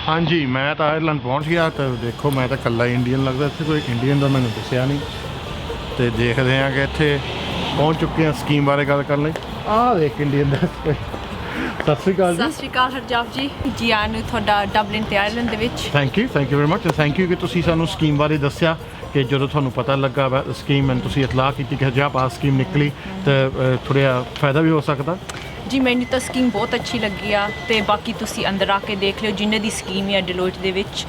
हाँ जी, मैं तो आयरलैंड पहुँच गया तो देखो मैं तो कल्ला इंडियन लगता, इत्थे कोई इंडियन तो मैंने दस्या नहीं। तो देखते हैं कि इत्थे पहुँच चुके हैं स्कीम बारे गल करने। देख इंडियन सत श्री अकाल जी। सत श्री अकाल हरजाप जी, जी आया ਨੂੰ ਤੁਹਾਡਾ ਡਬਲਿਨ ਤੇ ਆਇਰਲੈਂਡ ਦੇ ਵਿੱਚ। Thank you very much. Thank you कि तुसी सानू स्कीम बारे दस्या कि जो थानू पता लगा स्कीम एंड तुसी इतलाह की कि हजा पास स्कीम निकली तो थोड़ा फायदा भी हो सकता। ਜੀ ਮੈਨੂੰ ਤਾਂ ਸਕੀਮ ਬਹੁਤ ਅੱਛੀ ਲੱਗੀ ਆ ਤੇ ਬਾਕੀ ਤੁਸੀਂ ਅੰਦਰ ਆ ਕੇ ਦੇਖ ਲਿਓ ਜਿੰਨੇ ਦੀ ਸਕੀਮ ਹੈ ਡਿਲੋਇਟ ਦੇ ਵਿੱਚ।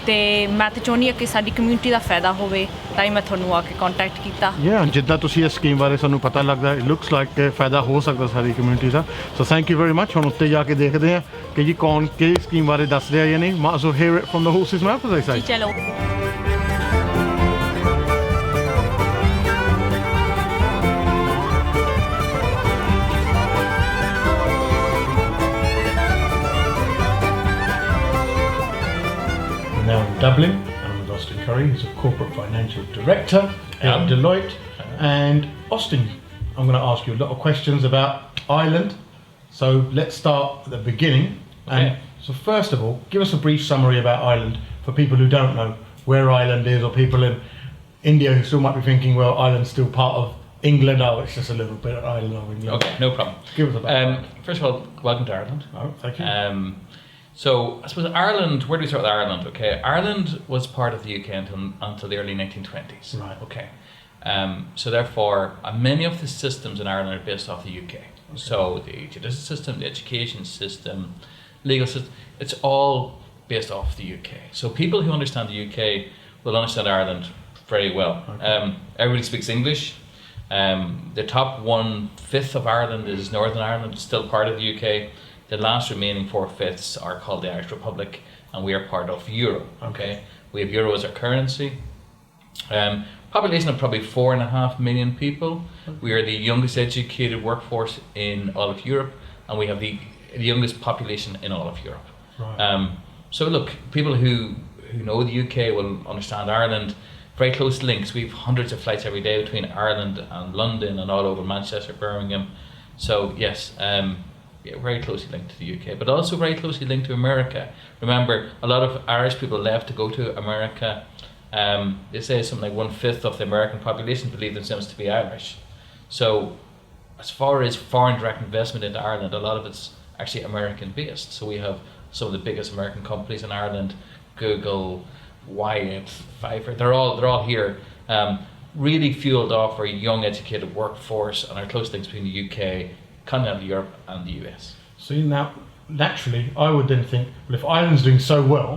ਤੇ ਮੈਂ ਤਾਂ ਚਾਹੁੰਦੀ ਹਾਂ ਕਿ ਸਾਡੀ ਕਮਿਊਨਿਟੀ ਦਾ ਫਾਇਦਾ ਹੋਵੇ, ਤਾਂ ਹੀ ਮੈਂ ਤੁਹਾਨੂੰ ਆ ਕੇ ਕੰਟੈਕਟ ਕੀਤਾ। ਜਿੱਦਾਂ ਤੁਸੀਂ ਇਸ ਸਕੀਮ ਬਾਰੇ ਸਾਨੂੰ ਪਤਾ ਲੱਗਦਾ ਇਟ ਲੁਕਸ ਲਾਈਕ ਕਿ ਫਾਇਦਾ ਹੋ ਸਕਦਾ ਸਾਰੀ ਕਮਿਊਨਿਟੀ ਦਾ। So thank you very much. ਹੁਣ ਉੱਤੇ ਜਾ ਕੇ ਦੇਖਦੇ ਹਾਂ ਕਿ ਜੀ ਕੌਣ ਕਿਹੜੀ ਸਕੀਮ ਬਾਰੇ ਦੱਸ ਰਿਹਾ ਜਾਂ ਨਹੀਂ। Might as well hear it from the horse's mouth as I say. ਜੀ ਚਲੋ। Now in Dublin, I'm with Austin Curry, who's a corporate financial director at Deloitte. And Austin, I'm going to ask you a lot of questions about Ireland. So let's start at the beginning. Okay. And so first of all, give us a brief summary about Ireland for people who don't know where Ireland is, or people in India who still might be thinking, well, Ireland's still part of England. Oh, it's just a little bit of Ireland of England. Okay, no problem. Give us a background. First of all, welcome to Ireland. Oh, thank you. So I suppose Ireland, where do we start with Ireland? Okay, Ireland was part of the UK until the early 1920s. Right. Okay. So therefore, many of the systems in Ireland are based off the UK. Okay. So the judicial system, the education system, legal system, it's all based off the UK. So people who understand the UK will understand Ireland very well. Okay. Everybody speaks English. The top 1/5 of Ireland is Northern Ireland, still part of the UK. The last remaining 4/5 are called the Irish Republic, and we are part of Euro. Okay, we have Euro as our currency. Population of probably 4.5 million people. We are the youngest educated workforce in all of Europe, and we have the youngest population in all of Europe. Right. So look, people who know the UK will understand Ireland. Very close links. We have hundreds of flights every day between Ireland and London and all over Manchester, Birmingham. So yes. Very closely linked to the UK, but also very closely linked to America. Remember, a lot of Irish people left to go to America. They say something like 1/5 of the American population believe themselves to be Irish. So as far as foreign direct investment into Ireland, a lot of it's actually American based. So we have some of the biggest American companies in Ireland, Google, Wyatt, Pfeiffer, they're all here. Really fueled off our young educated workforce and our close links between the UK, continental Europe and the US. So now, naturally, I would then think, well, if Ireland's doing so well,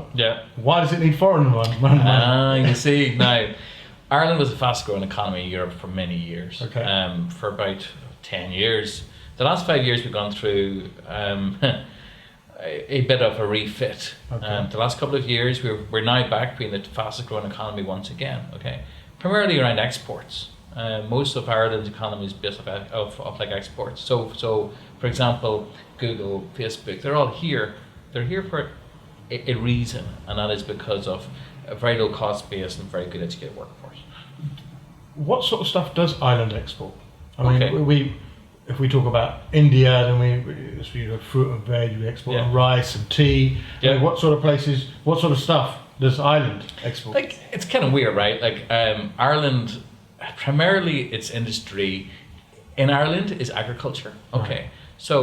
why does it need foreign money? You see, now, Ireland was the fastest growing economy in Europe for many years. Okay. For about 10 years. The last 5 years we've gone through a bit of a refit. Okay. The last couple of years we're now back being the fastest growing economy once again. Okay, primarily around exports. Most of Ireland's economy is based off like exports. So for example, Google, Facebook, they're all here. They're here for a reason, and that is because of a very low cost base and very good educated workforce. What sort of stuff does Ireland export? I mean, Okay. if we talk about India, then we have fruit and veg, we export rice and tea. Yeah. I mean, what sort of places, what sort of stuff does Ireland export? Like, it's kind of weird, right? Like, Ireland, primarily its industry in Ireland is agriculture. Okay, so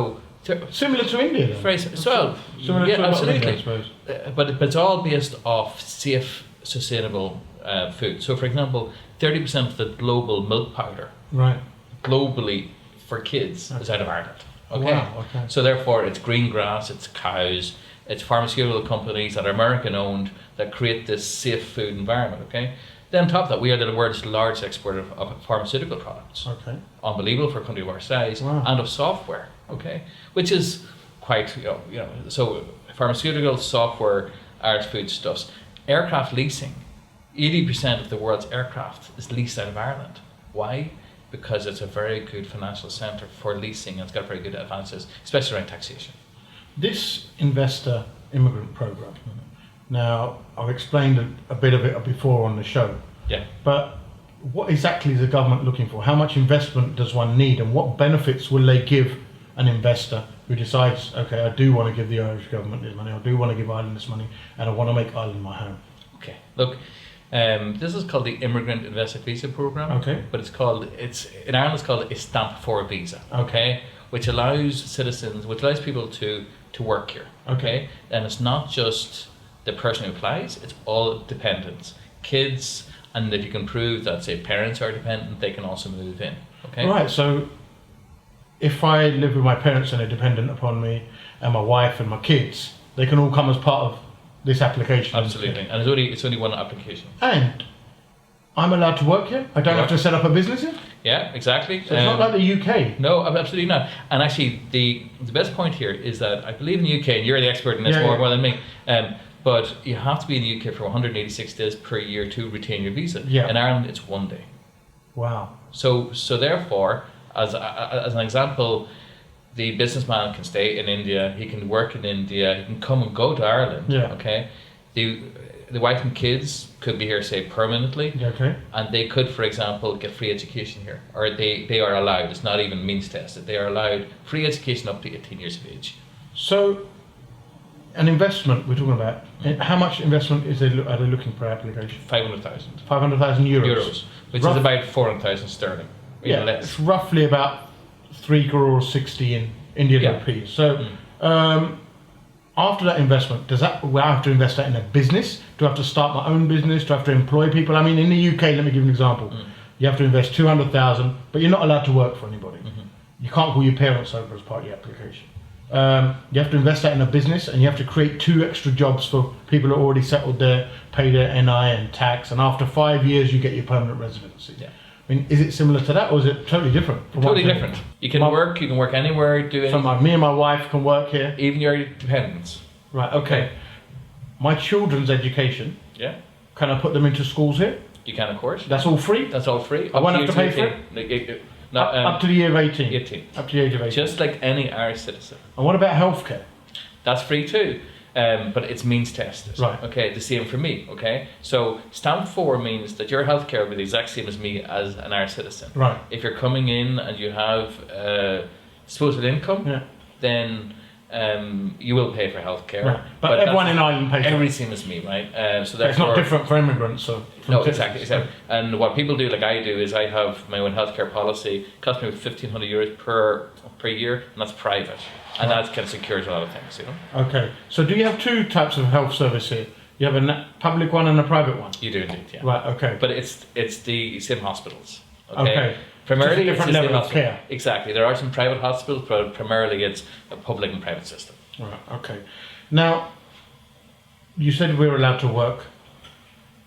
similar to India, then? Very similar to absolutely. India, I suppose. But it's all based off safe, sustainable food. So, for example, 30% of the global milk powder, right, globally for kids, is out of Ireland. Okay, wow, okay. So therefore, it's green grass, it's cows, it's pharmaceutical companies that are American owned that create this safe food environment. Okay. Then on top of that, we are the world's largest exporter of pharmaceutical products. Okay. Unbelievable for a country of our size. Wow. And of software, okay, which is quite, so pharmaceutical, software, Irish foodstuffs. Aircraft leasing, 80% of the world's aircraft is leased out of Ireland. Why? Because it's a very good financial centre for leasing, and it's got very good advances, especially around taxation. This investor immigrant program, now I've explained a bit of it before on the show. Yeah. But what exactly is the government looking for? How much investment does one need, and what benefits will they give an investor who decides, okay, I do want to give the Irish government this money, I do want to give Ireland this money, and I want to make Ireland my home. Okay, look, this is called the Immigrant Investor Visa Program. Okay. But in Ireland it's called a Stamp 4 visa. Okay. Which allows people to work here. Okay. And it's not just the person who applies; it's all dependents, kids, and if you can prove that, say, parents are dependent, they can also move in. Okay. Right. So, if I live with my parents and they're dependent upon me, and my wife and my kids, they can all come as part of this application. Absolutely, and it's only one application. And I'm allowed to work here. I don't have to set up a business here. Yeah, exactly. So it's not like the UK. No, absolutely not. And actually, the best point here is that I believe in the UK, and you're the expert in this more than me. But you have to be in the UK for 186 days per year to retain your visa. Yeah. In Ireland, it's 1 day. Wow. So therefore, as an example, the businessman can stay in India. He can work in India. He can come and go to Ireland. Yeah. Okay. The wife and kids could be here, say, permanently. Okay. And they could, for example, get free education here, or they are allowed. It's not even means tested. They are allowed free education up to 18 years of age. So, an investment we're talking about. How much investment are they looking per application? 500,000 500,000 euros. euros, which is about 400,000 sterling. Yeah, less. it's roughly about 3 crores 60 in Indian rupees. So, after that investment, do I have to invest that in a business? Do I have to start my own business? Do I have to employ people? I mean, in the UK, let me give you an example. You have to invest 200,000, but you're not allowed to work for anybody. You can't call your parents over as part of your application. You have to invest that in a business, and you have to create 2 extra jobs for people who are already settled there, pay their NI and tax, and after 5 years, you get your permanent residency. Yeah. I mean, is it similar to that, or is it totally different? Totally different. You can work anywhere, do anything. So me and my wife can work here. Even your dependents. Right, okay. My children's education, can I put them into schools here? You can, of course. That's all free? That's all free. I won't have to pay for it? Up to the age of 18? 18. Up to the age of 18. Just like any Irish citizen. And what about healthcare? That's free too. But it's means tested. Right. Okay, the same for me. Okay, so stamp 4 means that your healthcare will be the exact same as me as an Irish citizen. Right. If you're coming in and you have disposable income, then you will pay for healthcare. Right. But everyone in Ireland pays. Every same as me, right? So it's not different for immigrants. No, exactly. And what people do, like I do, is I have my own healthcare policy. It costs me €1,500 per year, and that's private. And that kind of secures a lot of things, you know. Okay. So do you have 2 types of health service here? You have a public one and a private one? You do indeed, yeah. Right, okay. But it's the same hospitals. Okay. Primarily, it's a different level of care. Exactly. There are some private hospitals, but primarily it's a public and private system. Right, okay. Now, you said we're allowed to work.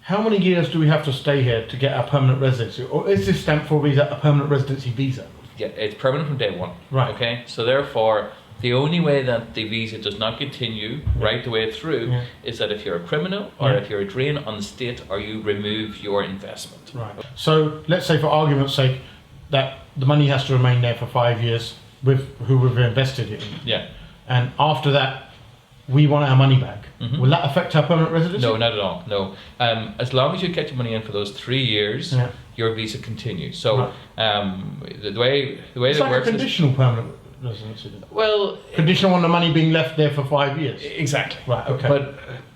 How many years do we have to stay here to get our permanent residency? Or is this stamp 4 visa a permanent residency visa? Yeah, it's permanent from day one. Right. Okay. So therefore, the only way that the visa does not continue right the way through is that if you're a criminal or if you're a drain on the state or you remove your investment. Right. So let's say, for argument's sake, that the money has to remain there for 5 years with who we've invested it in. Yeah. And after that, we want our money back. Will that affect our permanent residency? No, not at all. No. As long as you get your money in for those 3 years, your visa continues. So the way it's it like works a conditional permanent residency. Well, conditional on the money being left there for 5 years. Exactly. Right. Okay.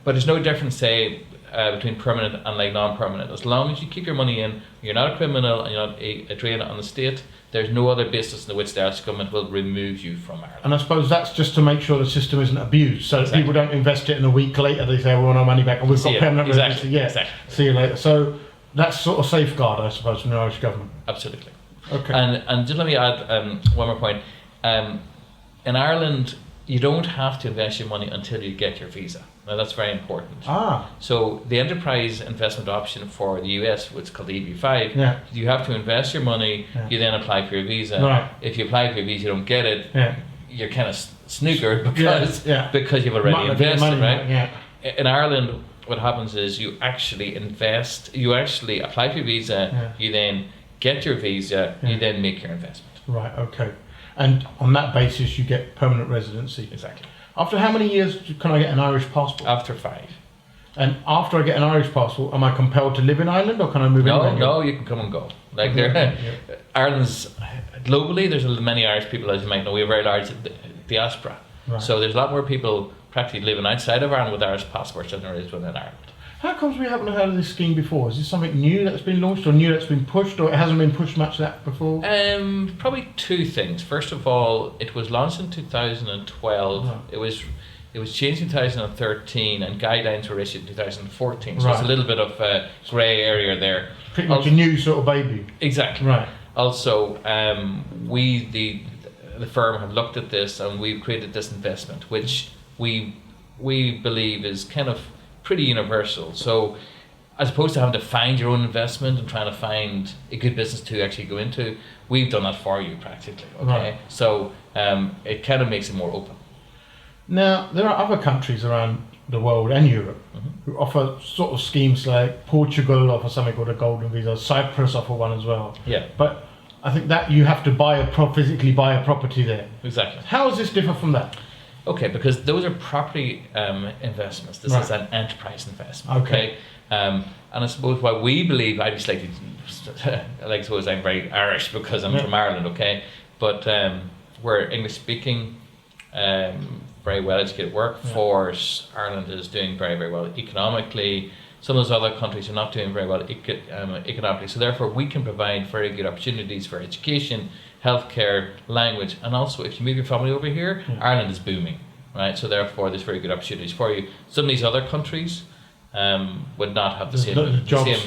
But there's no difference, say, between permanent and like non-permanent. As long as you keep your money in, you're not a criminal and you're not a drain on the state, there's no other basis in which the Irish government will remove you from Ireland. And I suppose that's just to make sure the system isn't abused, so that people don't invest it and a week later they say, we want our money back and we've got permanent residency. Yeah. Exactly. See you later. So that's sort of safeguard, I suppose, from the Irish government. Absolutely. Okay. And just let me add one more point. In Ireland, you don't have to invest your money until you get your visa. Now that's very important. So the enterprise investment option for the US, which is called the EB5, you have to invest your money, you then apply for your visa. Right. If you apply for your visa, you don't get it, you're kind of snookered because you've already invested, right? In Ireland, what happens is you actually invest, you actually apply for your visa, you then get your visa, you then make your investment. Right, okay. And on that basis, you get permanent residency. Exactly. After how many years can I get an Irish passport? After 5. And after I get an Irish passport, am I compelled to live in Ireland, or can I move anywhere? No, you can come and go. Like Ireland's globally, there's many Irish people, as you might know. We have very large diaspora. Right. So there's a lot more people practically living outside of Ireland with Irish passports than there is within Ireland. How comes we haven't heard of this scheme before? Is this something new that's been launched, or new that's been pushed, or it hasn't been pushed much that before? Probably two things. First of all, it was launched in 2012. Right. It was changed in 2013, and guidelines were issued in 2014. So it's a Right. little bit of a grey area there. Pretty much a new sort of baby. Exactly. Right. Also, the firm have looked at this, and we've created this investment, which we believe is kind of pretty universal. So, as opposed to having to find your own investment and trying to find a good business to actually go into, we've done that for you practically. Okay, Right. so it kind of makes it more open. Now, there are other countries around the world and Europe Mhm. who offer sort of schemes like Portugal offer something called a golden visa, Cyprus offer one as well. Yeah, But I think that you have to physically buy a property there. exactly. How does this differ from that? Okay, because those are property investments. This is Right. an enterprise investment. Okay. And I suppose what we believe, I'd be slightly, like I suppose I'm very Irish because I'm Yeah. from Ireland, okay? But we're English speaking, very well educated workforce. Ireland is doing very, very well economically. Some of those other countries are not doing very well economically. So therefore we can provide very good opportunities for education, healthcare, language, and also if you move your family over here, Ireland is booming, right? So therefore there's very good opportunities for you. Some of these other countries would not have the same, Jobs economic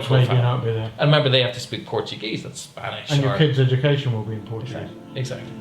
maybe profile. not be there. And remember, they have to speak Portuguese, that's Spanish. And your or- kids' education will be in Portuguese. Exactly.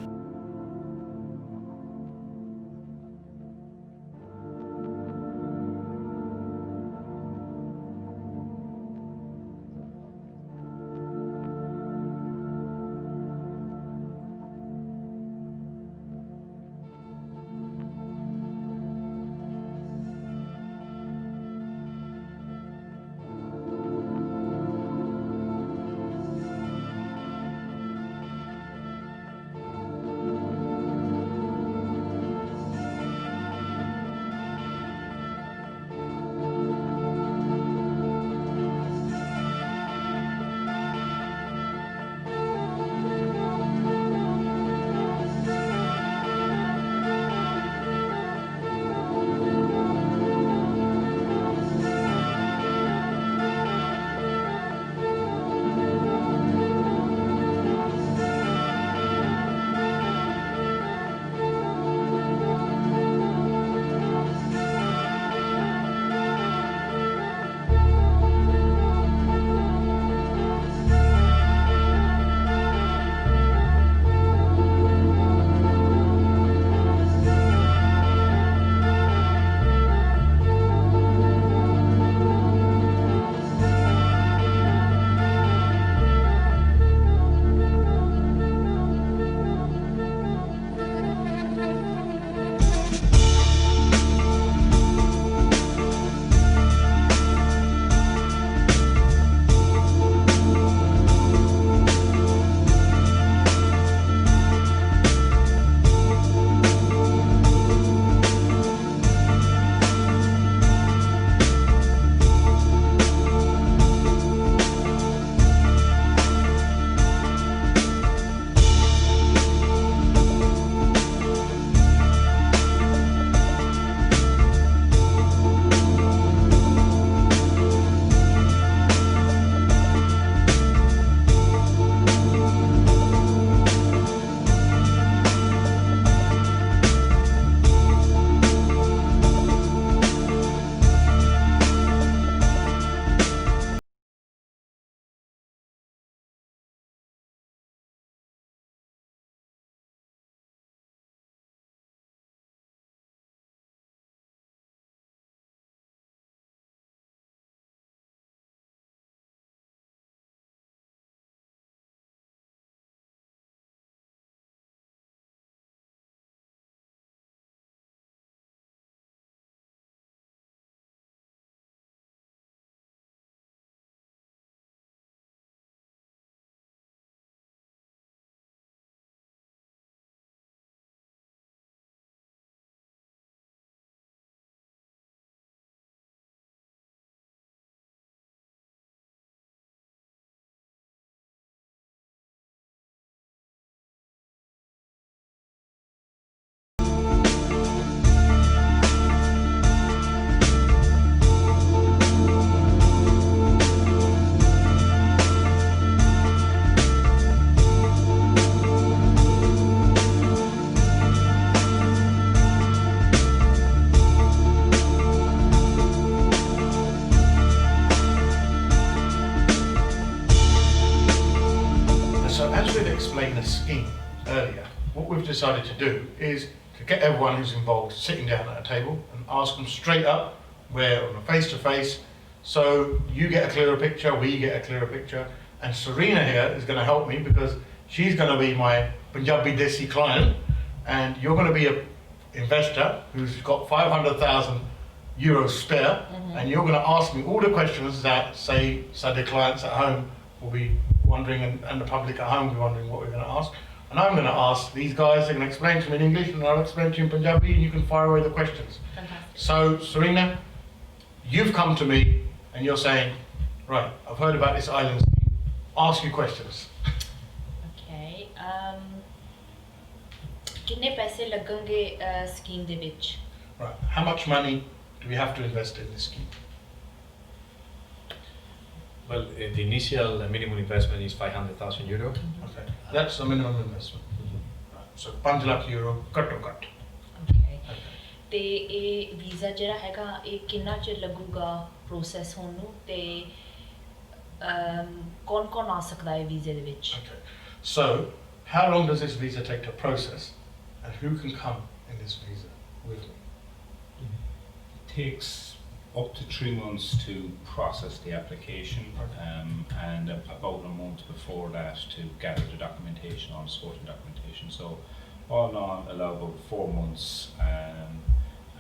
decided to do is to get everyone who's involved sitting down at a table and ask them straight up, where on a face-to-face, so you get a clearer picture, we get a clearer picture, and Serena here is going to help me because she's going to be my Punjabi Desi client, and you're going to be an investor who's got 500,000 euros spare, and you're going to ask me all the questions that, say the clients at home will be wondering, and the public at home will be wondering what we're going to ask. And I'm going to ask these guys, they're going to explain to me in English, and I'll explain to you in Punjabi, and you can fire away the questions. Fantastic. So, Serena, you've come to me, and you're saying, right, I've heard about this island scheme. Ask you questions. Okay. कितने पैसे लगेंगे scheme they which? Right. How much money do we have to invest in this scheme? Well, the initial minimum investment is 500,000 euro. Okay. That's the minimum investment. Right. So, 5 lakh euro, ਘੱਟੋ ਘੱਟ. Okay. ਤੇ ਇਹ visa ਜਿਹੜਾ ਹੈਗਾ ਇਹ ਕਿੰਨਾ ਚਿਰ ਲੱਗੂਗਾ ਪ੍ਰੋਸੈਸ ਹੋਣ ਨੂੰ ਤੇ ਕੌਣ ਆ ਸਕਦਾ ਹੈ ਵੀਜ਼ੇ ਦੇ ਵਿੱਚ? Okay. So, how long does this visa take to process, and who can come in this visa with me? It takes up to 3 months to process the application, and about a month before that to gather the documentation, all the supporting documentation. So all in all, allow about 4 months,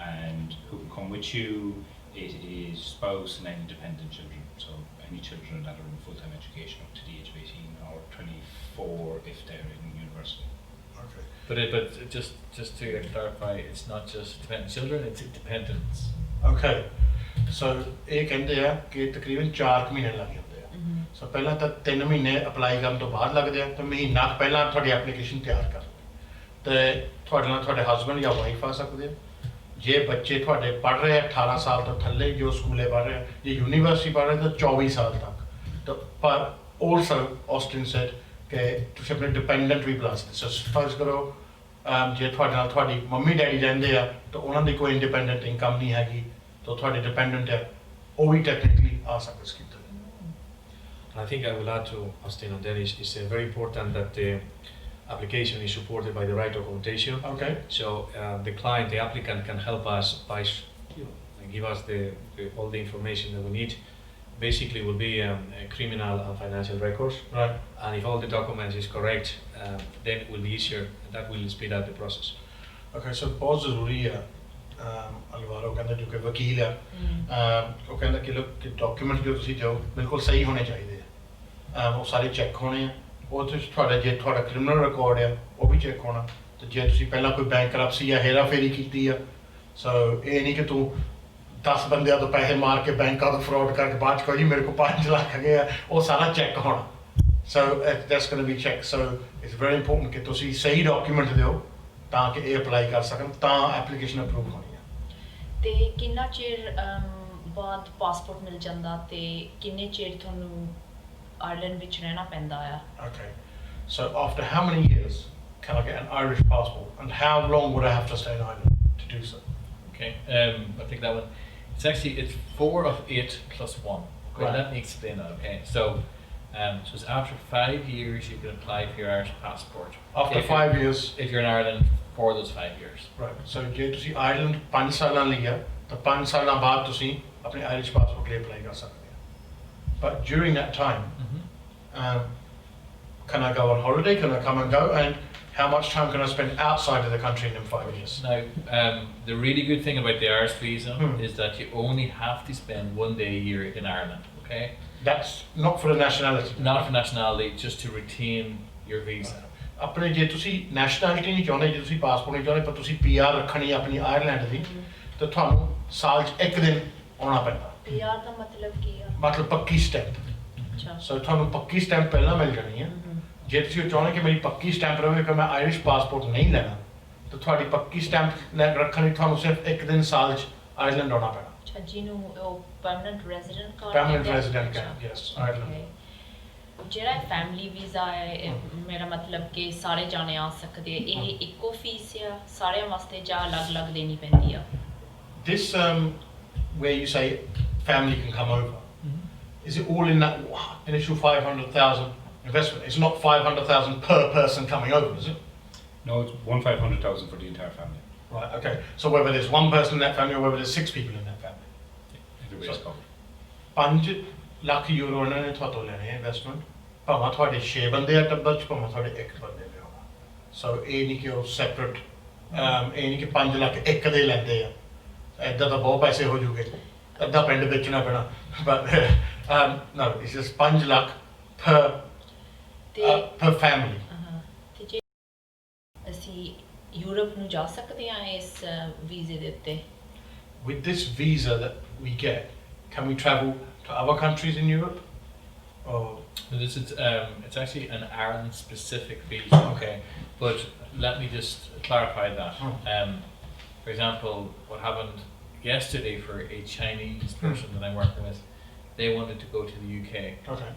and who can come with you, it is spouse and any dependent children. So any children that are in full-time education up to the age of 18 or 24 if they're in university. Okay. But just to clarify, it's not just dependent children; it's dependents. Okay. So, ਇਹ ਕਹਿੰਦੇ ਆ ਕਿ ਤਕਰੀਬਨ 4 ਮਹੀਨੇ ਲੱਗ ਜਾਂਦੇ ਆ। ਸੋ ਪਹਿਲਾਂ ਤਾਂ 3 ਮਹੀਨੇ ਅਪਲਾਈ ਕਰਨ ਤੋਂ ਬਾਅਦ ਲੱਗਦੇ ਆ, ਤੇ ਮਹੀਨਾ ਕੁ ਪਹਿਲਾਂ ਤੁਹਾਡੀ ਐਪਲੀਕੇਸ਼ਨ ਤਿਆਰ ਕਰ ਤੇ ਤੁਹਾਡੇ ਨਾਲ ਤੁਹਾਡੇ ਹਸਬੰਡ ਜਾਂ ਵਾਈਫ ਆ ਸਕਦੇ ਆ। ਜੇ ਬੱਚੇ ਤੁਹਾਡੇ ਪੜ੍ਹ ਰਹੇ ਆ 18 ਸਾਲ ਤੋਂ ਥੱਲੇ, ਜੋ ਸਕੂਲੇ ਪੜ੍ਹ ਰਹੇ ਆ, ਜੇ ਯੂਨੀਵਰਸਿਟੀ ਪੜ੍ਹ ਰਹੇ ਤਾਂ 24 ਸਾਲ ਤੱਕ। ਤਾਂ ਪਰ ਆਲਸੋ ਆਸਟਿਨ ਸੈਡ ਕਿ ਤੁਸੀਂ ਆਪਣੇ ਡਿਪੈਂਡੈਂਟ ਵੀ ਬੁਲਾ ਸਕਦੇ। ਸੋ ਸਪੋਜ਼ ਕਰੋ ਜੇ ਤੁਹਾਡੇ ਨਾਲ ਤੁਹਾਡੀ ਮੰਮੀ ਡੈਡੀ ਰਹਿੰਦੇ ਆ ਤਾਂ ਉਹਨਾਂ ਦੀ ਕੋਈ ਇੰਡੀਪੈਂਡੈਂਟ ਇਨਕਮ ਨਹੀਂ ਹੈਗੀ, ਤਾਂ ਤੁਹਾਡੇ ਡਿਪੈਂਡੈਂਟ ਹੈ ਉਹ ਵੀ ਟੈਕਨੀਕਲੀ ਆ ਸਕਦੇ ਸਕੀਮ ਤੇ। I think I will add to Austin on that. It's very important that the application is supported by the right documentation. Okay. So the client, the applicant, can help us by, give us all the information that we need. Basically, will be criminal and financial records. Right. And if all the documents is correct, then it will be easier. That will speed up the process. Okay, so ਬਹੁਤ ਜ਼ਰੂਰੀ ਆ ਅਲਵਾਰੋ ਕਹਿੰਦਾ ਜੋ ਕਿ ਵਕੀਲ ਆ, ਉਹ ਕਹਿੰਦਾ ਕਿ ਲੋਕ ਡਾਕੂਮੈਂਟ ਜੋ ਤੁਸੀਂ ਦਿਓ ਬਿਲਕੁਲ ਸਹੀ ਹੋਣੇ ਚਾਹੀਦੇ ਆ, ਉਹ ਸਾਰੇ ਚੈੱਕ ਹੋਣੇ ਆ। ਉਹ ਤੁਸੀਂ ਤੁਹਾਡਾ ਜੇ ਤੁਹਾਡਾ ਕ੍ਰਿਮੀਨਲ ਰਿਕਾਰਡ ਆ ਉਹ ਵੀ ਚੈੱਕ ਹੋਣਾ, ਤੇ ਜੇ ਤੁਸੀਂ ਪਹਿਲਾਂ ਕੋਈ ਬੈਂਕ ਕਰਪਸੀ ਜਾਂ ਹੇਰਾਫੇਰੀ ਕੀਤੀ ਆ, ਸੋ ਇਹ ਨਹੀਂ ਕਿ ਤੂੰ 10 ਬੰਦਿਆਂ ਤੋਂ ਪੈਸੇ ਮਾਰ ਕੇ ਬੈਂਕਾਂ ਤੋਂ ਫਰਾਡ ਕਰਕੇ ਬਾਅਦ 'ਚ ਕਹੋ ਜੀ ਮੇਰੇ ਕੋਲ 5 ਲੱਖ ਹੈਗੇ ਆ, ਉਹ ਸਾਰਾ ਚੈੱਕ ਹੋਣਾ। So that's going to be check. So it's very important ਕਿ ਤੁਸੀਂ ਸਹੀ ਡਾਕੂਮੈਂਟ ਦਿਓ ਤਾਂ ਕਿ ਇਹ ਅਪਲਾਈ ਕਰ ਸਕਣ, ਤਾਂ ਐਪਲੀਕੇਸ਼ਨ ਅਪਰੂਵ ਹੋਣੀ ਆ। ਤੇ ਕਿੰਨਾ ਚਿਰ ਬਾਅਦ ਪਾਸਪੋਰਟ ਮਿਲ ਜਾਂਦਾ ਤੇ ਕਿੰਨੇ ਚਿਰ ਤੁਹਾਨੂੰ ਆਇਰਲੈਂਡ ਵਿੱਚ ਰਹਿਣਾ ਪੈਂਦਾ ਆ? Okay. So after how many years can I get an Irish passport, and how long would I have to stay in Ireland to do so? Okay, I'll take that one. It's 4 of 8 plus 1. Okay, Right. let me explain that. Okay, so it's after 5 years you can apply for your Irish passport. After If 5 you're- years, if you're in Ireland for those 5 years. right. So ਜੇ ਤੁਸੀਂ Ireland 5 ਸਾਲਾਂ ਲਈ ਆ ਤਾਂ 5 ਸਾਲਾਂ ਬਾਅਦ ਤੁਸੀਂ ਆਪਣੇ ਆਇਰਿਸ਼ ਪਾਸਪੋਰਟ ਲਈ ਅਪਲਾਈ ਕਰ ਸਕਦੇ ਆ। But during that time, can I go on holiday? Can I come and go? And how much time can I spend outside of the country in 5 years? Now, the really good thing about the Irish visa Hmm. is that you only have to spend 1 day a year in Ireland. Okay, That's not for the nationality. not for nationality, just to retain your visa. ਆਪਣੇ ਜੇ ਤੁਸੀਂ nationality ਨਹੀਂ ਚਾਹੁੰਦੇ, ਜੇ ਤੁਸੀਂ passport ਨਹੀਂ ਚਾਹੁੰਦੇ, ਪਰ ਤੁਸੀਂ PR ਰੱਖਣੀ ਆਪਣੀ ਆਇਰਲੈਂਡ ਦੀ, ਤਾਂ ਤੁਹਾਨੂੰ ਸਾਲ 'ਚ 1 ਦਿਨ ਆਉਣਾ ਪੈਂਦਾ। PR ਦਾ ਮਤਲਬ ਕੀ ਆ? ਮਤਲਬ ਪੱਕੀ ਸਟੈਂਪ। ਅੱਛਾ। ਸੋ ਤੁਹਾਨੂੰ ਪੱਕੀ ਸਟੈਂਪ ਪਹਿਲਾਂ ਮਿਲ ਜਾਣੀ ਹੈ। ਜੇ ਤੁਸੀਂ ਉਹ ਚਾਹੁੰਦੇ ਕਿ ਮੇਰੀ ਪੱਕੀ ਸਟੈਂਪ ਰਹੇ ਕਿ ਮੈਂ ਆਇਰਿਸ਼ ਪਾਸਪੋਰਟ ਨਹੀਂ ਲੈਣਾ, ਤਾਂ ਤੁਹਾਡੀ ਪੱਕੀ ਸਟੈਂਪ ਰੱਖਣ ਲਈ ਤੁਹਾਨੂੰ ਸਿਰਫ 1 ਦਿਨ ਸਾਲ 'ਚ ਆਇਰਲੈਂਡ ਆਉਣਾ ਪੈਣਾ। ਅੱਛਾ, ਜਿਹਨੂੰ ਉਹ ਪਰਮਨੈਂਟ ਰੈਜ਼ੀਡੈਂਟ ਕਾਰਡ Permanent ਕਹਿੰਦੇ ਆ? resident ਅੱਛਾ, card, yes, Ireland. okay. ਜਿਹੜਾ ਫੈਮਿਲੀ ਵੀਜ਼ਾ ਹੈ ਮੇਰਾ ਮਤਲਬ ਕਿ ਸਾਰੇ ਜਾਣੇ ਆ ਸਕਦੇ ਆ, ਇਹ ਇੱਕੋ ਫੀਸ ਆ ਸਾਰਿਆਂ ਵਾਸਤੇ ਜਾਂ ਅਲੱਗ-ਅਲੱਗ ਦੇਣੀ ਪੈਂਦੀ ਆ? This where you say family can come over, is it all in that initial 500,000 investment? It's not 500,000 per person coming over, is it? No, it's 1,500,000 for the entire family. Right, okay. So whether there's one person in that family or whether there's 6 people in that family. Everybody's So- covered. 5 lakh euro ਇਹਨਾਂ ਨੇ ਤੁਹਾਤੋਂ ਲੈਣੇ investment ਭਾਵੇਂ ਤੁਹਾਡੇ 6 ਬੰਦੇ ਆ ਟੱਬਰ 'ਚ ਭਾਵੇਂ ਤੁਹਾਡੇ 1 ਬੰਦੇ ਨੇ ਹੋਣਾ ਸੋ ਇਹ ਨਹੀਂ ਕਿ ਉਹ ਸੈਪਰੇਟ ਇਹ ਨਹੀਂ ਕਿ 5 ਲੱਖ ਇੱਕ ਦੇ ਲੈਂਦੇ ਆ ਐਦਾਂ ਤਾਂ ਬਹੁਤ ਪੈਸੇ ਹੋ ਜੂਗੇ ਅੱਧਾ ਪਿੰਡ ਵੇਚਣਾ ਪੈਣਾ but no it's just 5 lakh per family ਤੇ ਜੇ ਅਸੀਂ ਯੂਰਪ ਨੂੰ ਜਾ ਸਕਦੇ ਹਾਂ ਇਸ ਵੀਜ਼ੇ ਦੇ ਉੱਤੇ with this visa that we get can we travel to other countries in Europe or This is it's actually an Ireland specific visa. Okay, but let me just clarify that. For example, what happened yesterday for a Chinese person that I'm working with, they wanted to go to the UK. okay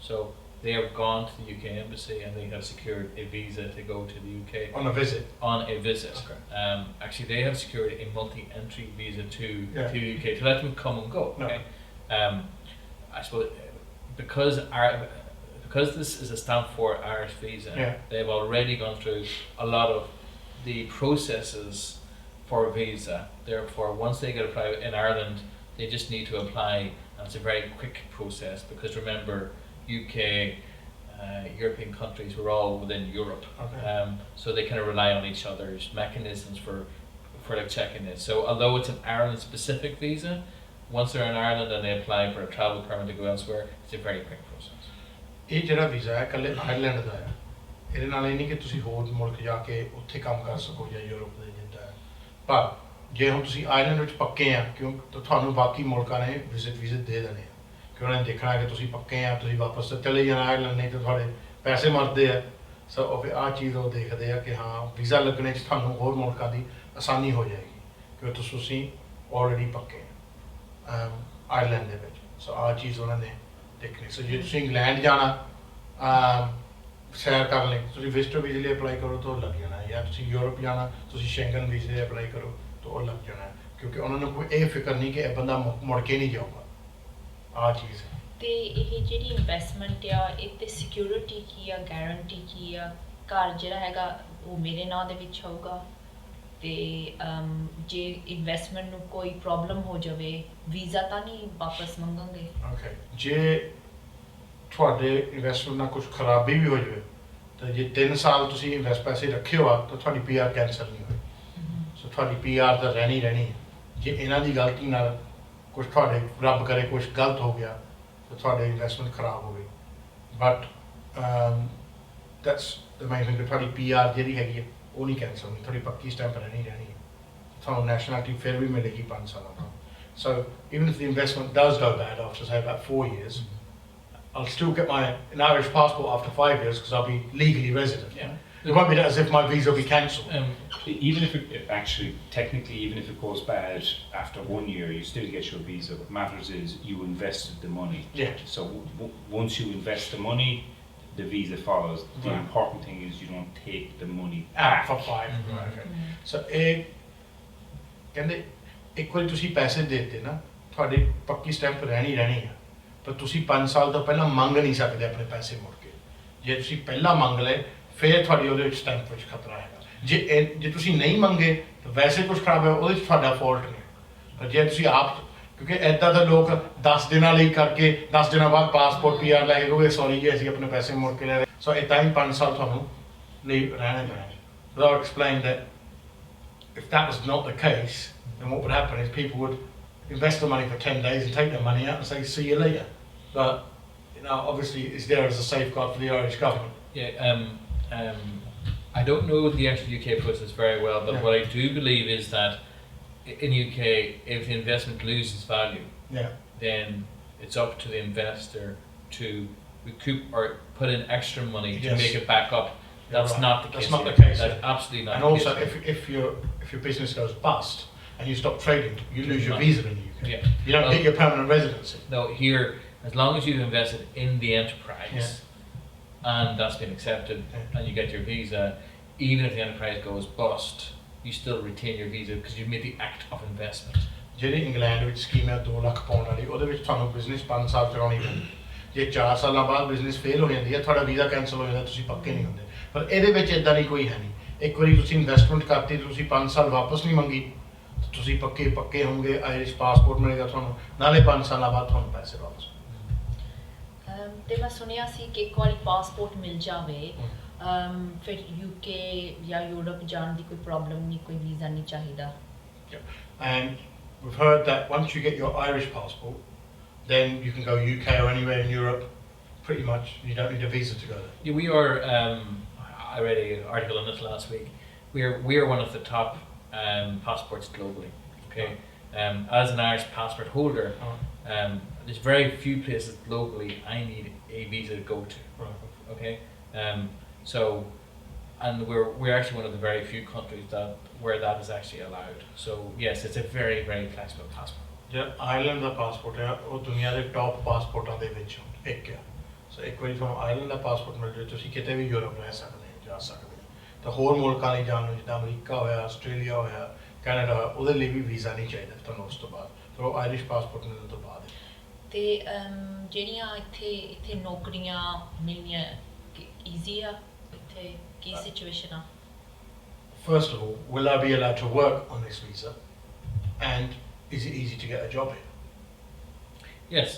So they have gone to the UK embassy and they have secured a visa to go to the UK on a visit on a visit. Okay. Actually, they have secured a multi-entry visa to Yeah. the UK to let them come and go. No. Okay. I suppose because this is a stamp for Irish visa, Yeah. they've already gone through a lot of the processes for a visa. Therefore, once they get applied in Ireland, they just need to apply, and it's a very quick process because remember, UK, European countries were all within Europe, Okay. so they kind of rely on each other's mechanisms for like checking it. So although it's an Ireland specific visa, once they're in Ireland and they apply for a travel permit to go elsewhere, it's a very quick process. ਇਹ ਜਿਹੜਾ visa ਹੈ ਇਕੱਲੇ Ireland ਦਾ ਹੈ ਇਹਦੇ ਨਾਲ ਇਹ ਨਹੀਂ ਕਿ ਤੁਸੀਂ ਹੋਰ ਮੁਲਕ ਜਾ ਕੇ ਉੱਥੇ ਕੰਮ ਕਰ ਸਕੋ ਜਾਂ ਯੂਰਪ ਦੇ ਜਿੱਦਾਂ ਹੈ ਪਰ ਜੇ ਹੁਣ ਤੁਸੀਂ ਆਇਰਲੈਂਡ ਵਿੱਚ ਪੱਕੇ ਆ ਕਿਉਂ ਤਾਂ ਤੁਹਾਨੂੰ ਬਾਕੀ ਮੁਲਕਾਂ ਨੇ ਵਿਜ਼ਿਟ ਦੇ ਦੇਣੇ ਆ ਕਿ ਉਹਨਾਂ ਨੇ ਦੇਖਣਾ ਕਿ ਤੁਸੀਂ ਪੱਕੇ ਆ ਤੁਸੀਂ ਵਾਪਸ ਤਾਂ ਚਲੇ ਜਾਣਾ ਆਇਰਲੈਂਡ ਨਹੀਂ ਤਾਂ ਤੁਹਾਡੇ ਪੈਸੇ ਮਰਦੇ ਆ ਸੋ ਉਹ ਫਿਰ ਆਹ ਚੀਜ਼ ਉਹ ਦੇਖਦੇ ਆ ਕਿ ਹਾਂ ਵੀਜ਼ਾ ਲੱਗਣੇ 'ਚ ਤੁਹਾਨੂੰ ਹੋਰ ਮੁਲਕਾਂ ਦੀ ਆਸਾਨੀ ਹੋ ਜਾਏਗੀ ਕਿਉਂਕਿ ਤੁਸੀਂ ਆਲਰੇਡੀ ਪੱਕੇ ਆ ਆਇਰਲੈਂਡ ਦੇ ਵਿੱਚ ਸੋ ਆਹ ਚੀਜ਼ ਉਹਨਾਂ ਨੇ ਦੇਖਣੀ ਸੋ ਜੇ ਤੁਸੀਂ ਇੰਗਲੈਂਡ ਜਾਣਾ ਸੈਰ ਕਰਨ ਲਈ ਤੁਸੀਂ ਵਿਜ਼ਟਰ ਵੀਜ਼ੇ ਲਈ ਅਪਲਾਈ ਕਰੋ ਤਾਂ ਉਹ ਲੱਗ ਜਾਣਾ ਜਾਂ ਤੁਸੀਂ ਯੂਰਪ ਜਾਣਾ ਤੁਸੀਂ ਸ਼ੈਂਗਨ ਵੀਜ਼ੇ ਲਈ ਅਪਲਾਈ ਕਰੋ ਤਾਂ ਉਹ ਲੱਗ ਜਾਣਾ ਕਿਉਂਕਿ ਉਹਨਾਂ ਨੂੰ ਕੋਈ ਇਹ ਫਿਕਰ ਨਹੀਂ ਕਿ ਇਹ ਬੰਦਾ ਮੁੜ ਕੇ ਨਹੀਂ ਜਾਊਗਾ ਆਹ ਚੀਜ਼ ਹੈ ਤੇ ਇਹ ਜਿਹੜੀ ਇਨਵੈਸਟਮੈਂਟ ਆ ਇਹ ਤੇ ਸਿਕਿਉਰਿਟੀ ਕੀ ਆ ਗਾਰੰਟੀ ਕੀ ਆ ਘਰ ਜਿਹੜਾ ਹੈਗਾ ਉਹ ਮੇਰੇ ਨਾਂ ਦੇ ਵਿੱਚ ਹੋਊਗਾ ਤੇ ਜੇ ਇਨਵੈਸਟਮੈਂਟ ਨੂੰ ਕੋਈ ਪ੍ਰੋਬਲਮ ਹੋ ਜਾਵੇ ਵੀਜ਼ਾ ਤਾਂ ਨਹੀਂ ਵਾਪਸ ਮੰਗਣਗੇ ਓਕੇ ਜੇ ਤੁਹਾਡੇ ਇਨਵੈਸਟਮੈਂਟ ਨਾਲ ਕੁਝ ਖਰਾਬੀ ਵੀ ਹੋ ਜਾਵੇ ਤਾਂ ਜੇ 3 ਸਾਲ ਤੁਸੀਂ ਪੈਸੇ ਰੱਖੇ ਹੋ ਆ ਤਾਂ ਤੁਹਾਡੀ ਪੀਆਰ ਕੈਂਸਲ ਨਹੀਂ ਹੋਈ ਸੋ ਤੁਹਾਡੀ ਪੀਆਰ ਤਾਂ ਰਹਿਣੀ ਹੈ ਜੇ ਇਹਨਾਂ ਦੀ ਗਲਤੀ ਨਾਲ ਕੁਝ ਤੁਹਾਡੇ ਰੱਬ ਕਰੇ ਕੁਝ ਗਲਤ ਹੋ ਗਿਆ ਤਾਂ ਤੁਹਾਡੇ ਇਨਵੈਸਟਮੈਂਟ ਖਰਾਬ ਹੋ ਗਈ but that's the main thing ਤੁਹਾਡੀ ਪੀਆਰ ਜਿਹੜੀ ਹੈਗੀ ਹੈ ਉਹ ਨਹੀਂ ਕੈਂਸਲ ਹੋਣੀ ਤੁਹਾਡੀ ਪੱਕੀ ਸਟੈਂਪ ਰਹਿਣੀ ਹੈ ਤੁਹਾਨੂੰ ਨੈਸ਼ਨੈਲਿਟੀ ਫਿਰ ਵੀ ਮਿਲੇਗੀ 5 ਸਾਲਾਂ ਬਾਅਦ so even if the investment does go bad after say about 4 years I'll still get an Irish passport after 5 years because I'll be legally resident. Yeah. It won't be as if my visa will be cancelled. Even if it actually, technically, even if it goes bad after 1 year, you still get your visa. What matters is you invested the money. Yeah. So once you invest the money, the visa follows. The Right. important thing is you don't take the money Ah, back. for 5. Right, okay. So ਕਹਿੰਦੇ ਇੱਕ ਵਾਰੀ ਤੁਸੀਂ ਪੈਸੇ ਦੇ ਦਿੱਤੇ ਨਾ ਤੁਹਾਡੀ ਪੱਕੀ ਸਟੈਂਪ ਰਹਿਣੀ ਹੈ ਪਰ ਤੁਸੀਂ 5 ਸਾਲ ਤੋਂ ਪਹਿਲਾਂ ਮੰਗ ਨਹੀਂ ਸਕਦੇ ਆਪਣੇ ਪੈਸੇ ਮੁੜ ਕੇ ਜੇ ਤੁਸੀਂ ਪਹਿਲਾਂ ਮੰਗ ਲਏ ਫਿਰ ਤੁਹਾਡੀ ਉਹਦੇ ਵਿੱਚ ਸਟੈਂਪ ਵਿੱਚ ਖਤਰਾ ਹੈਗਾ ਜੇ ਤੁਸੀਂ ਨਹੀਂ ਮੰਗੇ ਤਾਂ ਵੈਸੇ ਕੁਝ ਖਰਾਬ ਹੋਇਆ ਉਹਦੇ 'ਚ ਤੁਹਾਡਾ ਫਾਲਟ ਨਹੀਂ ਪਰ ਜੇ ਤੁਸੀਂ ਆਪ ਕਿਉਂਕਿ ਇੱਦਾਂ ਦਾ ਲੋਕ 10 ਦਿਨਾਂ ਲਈ ਕਰਕੇ 10 ਦਿਨਾਂ ਬਾਅਦ ਪਾਸਪੋਰਟ ਪੀਆਰ ਲੈ ਕੇ ਕਹੋਗੇ ਸੌਰੀ ਜੀ ਅਸੀਂ ਆਪਣੇ ਪੈਸੇ ਮੁੜ ਕੇ ਲੈ ਰਹੇ ਸੋ ਇੱਦਾਂ ਹੀ 5 ਸਾਲ ਤੁਹਾਨੂੰ ਨਹੀਂ ਰਹਿਣਾ ਪੈਣਾ without explaining that if that was not the case then what would happen is people would invest the money for 10 days and take their money out and say see you later but you know obviously it's there as a safeguard for the Irish government. Yeah, I don't know the actual UK process very well, but Yeah. what I do believe is that in UK, if the investment loses value, Yeah. then it's up to the investor to recoup or put in extra money to Yes. make it back up. That's Right. not the That's case. not here. the case That's here. absolutely not And the also case. here. if your business goes bust and you stop trading you lose your Right. visa in the UK. Yeah. You don't Well, get your permanent residency. No, here, as long as you've invested in the enterprise and that's been accepted and you get your visa, even if the enterprise goes bust, you still retain your visa because you've made the act of investment. ਜਿਹੜੀ England ਵਿੱਚ scheme ਹੈ 2 ਲੱਖ ਪਾਉਣ ਵਾਲੀ ਉਹਦੇ ਵਿੱਚ ਤੁਹਾਨੂੰ business 5 ਸਾਲ ਚਲਾਉਣੀ ਪੈਂਦੀ ਜੇ 4 ਸਾਲਾਂ ਬਾਅਦ ਬਿਜ਼ਨਸ ਫੇਲ ਹੋ ਜਾਂਦੀ ਹੈ ਤੁਹਾਡਾ ਵੀਜ਼ਾ ਕੈਂਸਲ ਹੋ ਜਾਂਦਾ ਤੁਸੀਂ ਪੱਕੇ ਨਹੀਂ ਹੁੰਦੇ ਪਰ ਇਹਦੇ ਵਿੱਚ ਇਦਾਂ ਦੀ ਕੋਈ ਹੈ ਨਹੀਂ। ਇੱਕ ਵਾਰੀ ਤੁਸੀਂ ਇਨਵੈਸਟਮੈਂਟ ਕਰਤੀ, ਤੁਸੀਂ 5 ਸਾਲ ਵਾਪਸ ਨਹੀਂ ਮੰਗੀ, ਤੁਸੀਂ ਪੱਕੇ ਹੋਵੋਗੇ, ਆਇਰਿਸ਼ ਪਾਸਪੋਰਟ ਮਿਲੇਗਾ ਤੁਹਾਨੂੰ, ਨਾਲੇ 5 ਸਾਲਾਂ ਬਾਅਦ ਤੁਹਾਨੂੰ ਪੈਸੇ ਵਾਪਸ। ਤੇ ਮੈਂ ਸੁਣਿਆ ਸੀ ਕਿ ਇੱਕ ਵਾਰੀ ਪਾਸਪੋਰਟ ਮਿਲ ਜਾਵੇ ਫਿਰ UK ਜਾਂ ਯੂਰਪ ਜਾਣ ਦੀ ਕੋਈ ਪ੍ਰੋਬਲਮ ਨਹੀਂ, ਕੋਈ ਵੀਜ਼ਾ ਨਹੀਂ ਚਾਹੀਦਾ। And we've heard that once you get your Irish passport, then you can go UK or anywhere in Europe, pretty much. You don't need a visa to go there. Yeah, we are. I read an article on this last week. We are one of the top passports globally. Okay, as an Irish passport holder, there's very few places globally I need a visa to go to. Right. Okay, so, and we're actually one of the very few countries where that is actually allowed. So yes, it's a very, very flexible passport. ਜਿਹੜਾ Ireland ਦਾ passport ਹੈ ਉਹ ਦੁਨੀਆ ਦੇ top ਪਾਸਪੋਰਟਾਂ ਦੇ ਵਿੱਚੋਂ ਇੱਕ ਹੈ। ਸੋ ਇੱਕ ਵਾਰੀ ਤੁਹਾਨੂੰ ਆਇਰਲੈਂਡ ਦਾ ਪਾਸਪੋਰਟ ਮਿਲ ਜਾਵੇ, ਤੁਸੀਂ ਕਿਤੇ ਵੀ ਯੂਰਪ ਰਹਿ ਸਕਦੇ ਹੋ, ਜਾ ਸਕਦੇ ਹੋ। ਤਾਂ ਹੋਰ ਮੁਲਕਾਂ ਲਈ ਜਾਣ ਨੂੰ, ਜਿੱਦਾਂ ਅਮਰੀਕਾ ਹੋਇਆ, ਆਸਟ੍ਰੇਲੀਆ ਹੋਇਆ, ਕੈਨੇਡਾ ਹੋਇਆ, ਉਹਦੇ ਲਈ ਵੀ ਵੀਜ਼ਾ ਨਹੀਂ ਚਾਹੀਦਾ ਤੁਹਾਨੂੰ ਉਸ ਤੋਂ ਬਾਅਦ, ਫਿਰ ਉਹ ਆਇਰਿਸ਼ ਪਾਸਪੋਰਟ ਮਿਲਣ ਤੋਂ ਬਾਅਦ। ਤੇ ਜਿਹੜੀਆਂ ਇੱਥੇ ਨੌਕਰੀਆਂ ਮਿਲਣੀਆਂ ਈਜ਼ੀ ਆ, ਇੱਥੇ ਕੀ ਸਿਚੁਏਸ਼ਨ ਆ? First of all, will I be allowed to work on this visa? And is it easy to get a job here? Yes,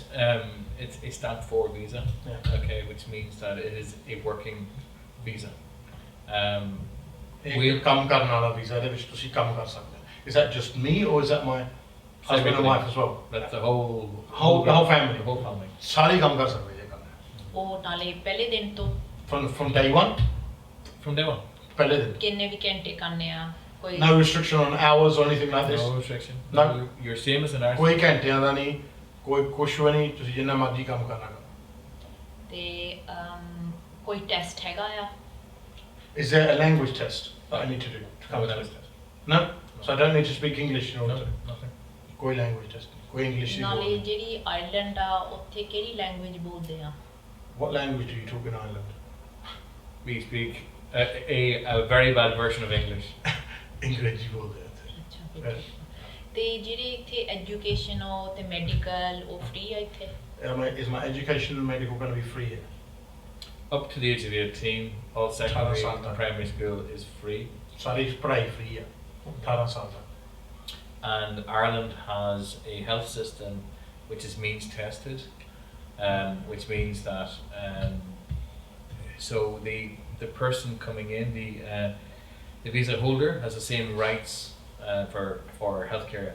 it's a stamp 4 visa. Yeah. Okay, which means that it is a working visa. We'll come ਕਰਨ ਵਾਲਾ visa ਦੇ ਵਿੱਚ ਤੁਸੀਂ ਕੰਮ ਕਰ ਸਕਦੇ ਹੋ। Is that just me or is that my husband and wife as well? That's the whole family. The whole family. ਸਾਰੇ ਕੰਮ ਕਰ ਸਕਦੇ ਜੇ ਕਰਨਾ। ਉਹ ਨਾਲੇ ਪਹਿਲੇ ਦਿਨ ਤੋਂ From day one? From day one. ਪਹਿਲੇ ਦਿਨ। ਕਿੰਨੇ ਵੀ ਘੰਟੇ ਕਰਨੇ ਆ? ਕੋਈ No restriction on hours or anything like this? No restriction. No. You're same as an Irish. ਕੋਈ ਘੰਟਿਆਂ ਦਾ ਨਹੀਂ, ਕੋਈ ਕੁਛ ਵੀ ਨਹੀਂ, ਤੁਸੀਂ ਜਿੰਨਾ ਮਰਜ਼ੀ ਕੰਮ ਕਰਨਾ ਕਰੋ। ਤੇ ਕੋਈ ਟੈਸਟ ਹੈਗਾ ਆ? Is there a language test that I need to do to come No to language this? test. No? So I don't need to speak English in order No, to? nothing. ਕੋਈ language test ਨਹੀਂ, ਕੋਈ English ਨਹੀਂ ਨਾਲੇ ਬੋਲਣੀ। ਜਿਹੜੀ Ireland ਆ ਉੱਥੇ ਕਿਹੜੀ ਲੈਂਗੁਏਜ ਬੋਲਦੇ ਆ? What language do you talk in Ireland? We speak a very bad version of English. ਅੰਗਰੇਜ਼ੀ ਬੋਲਦੇ ਆ ਇੱਥੇ। ਅੱਛਾ ਫਿਰ ਠੀਕ ਆ। ਤੇ ਜਿਹੜੇ ਇੱਥੇ ਐਜੂਕੇਸ਼ਨ ਤੇ ਮੈਡੀਕਲ ਉਹ ਫ੍ਰੀ ਆ ਇੱਥੇ? Is my education and medical going to be free here? Up to the age of 18, all secondary ਸਾਲ and ਤੱਕ। primary school is free. ਸਾਰੀ ਪੜ੍ਹਾਈ free ਹੈ 18 ਸਾਲ ਤੱਕ। And Ireland has a health system which is means tested, which means that so the person coming in, the visa holder has the same rights for healthcare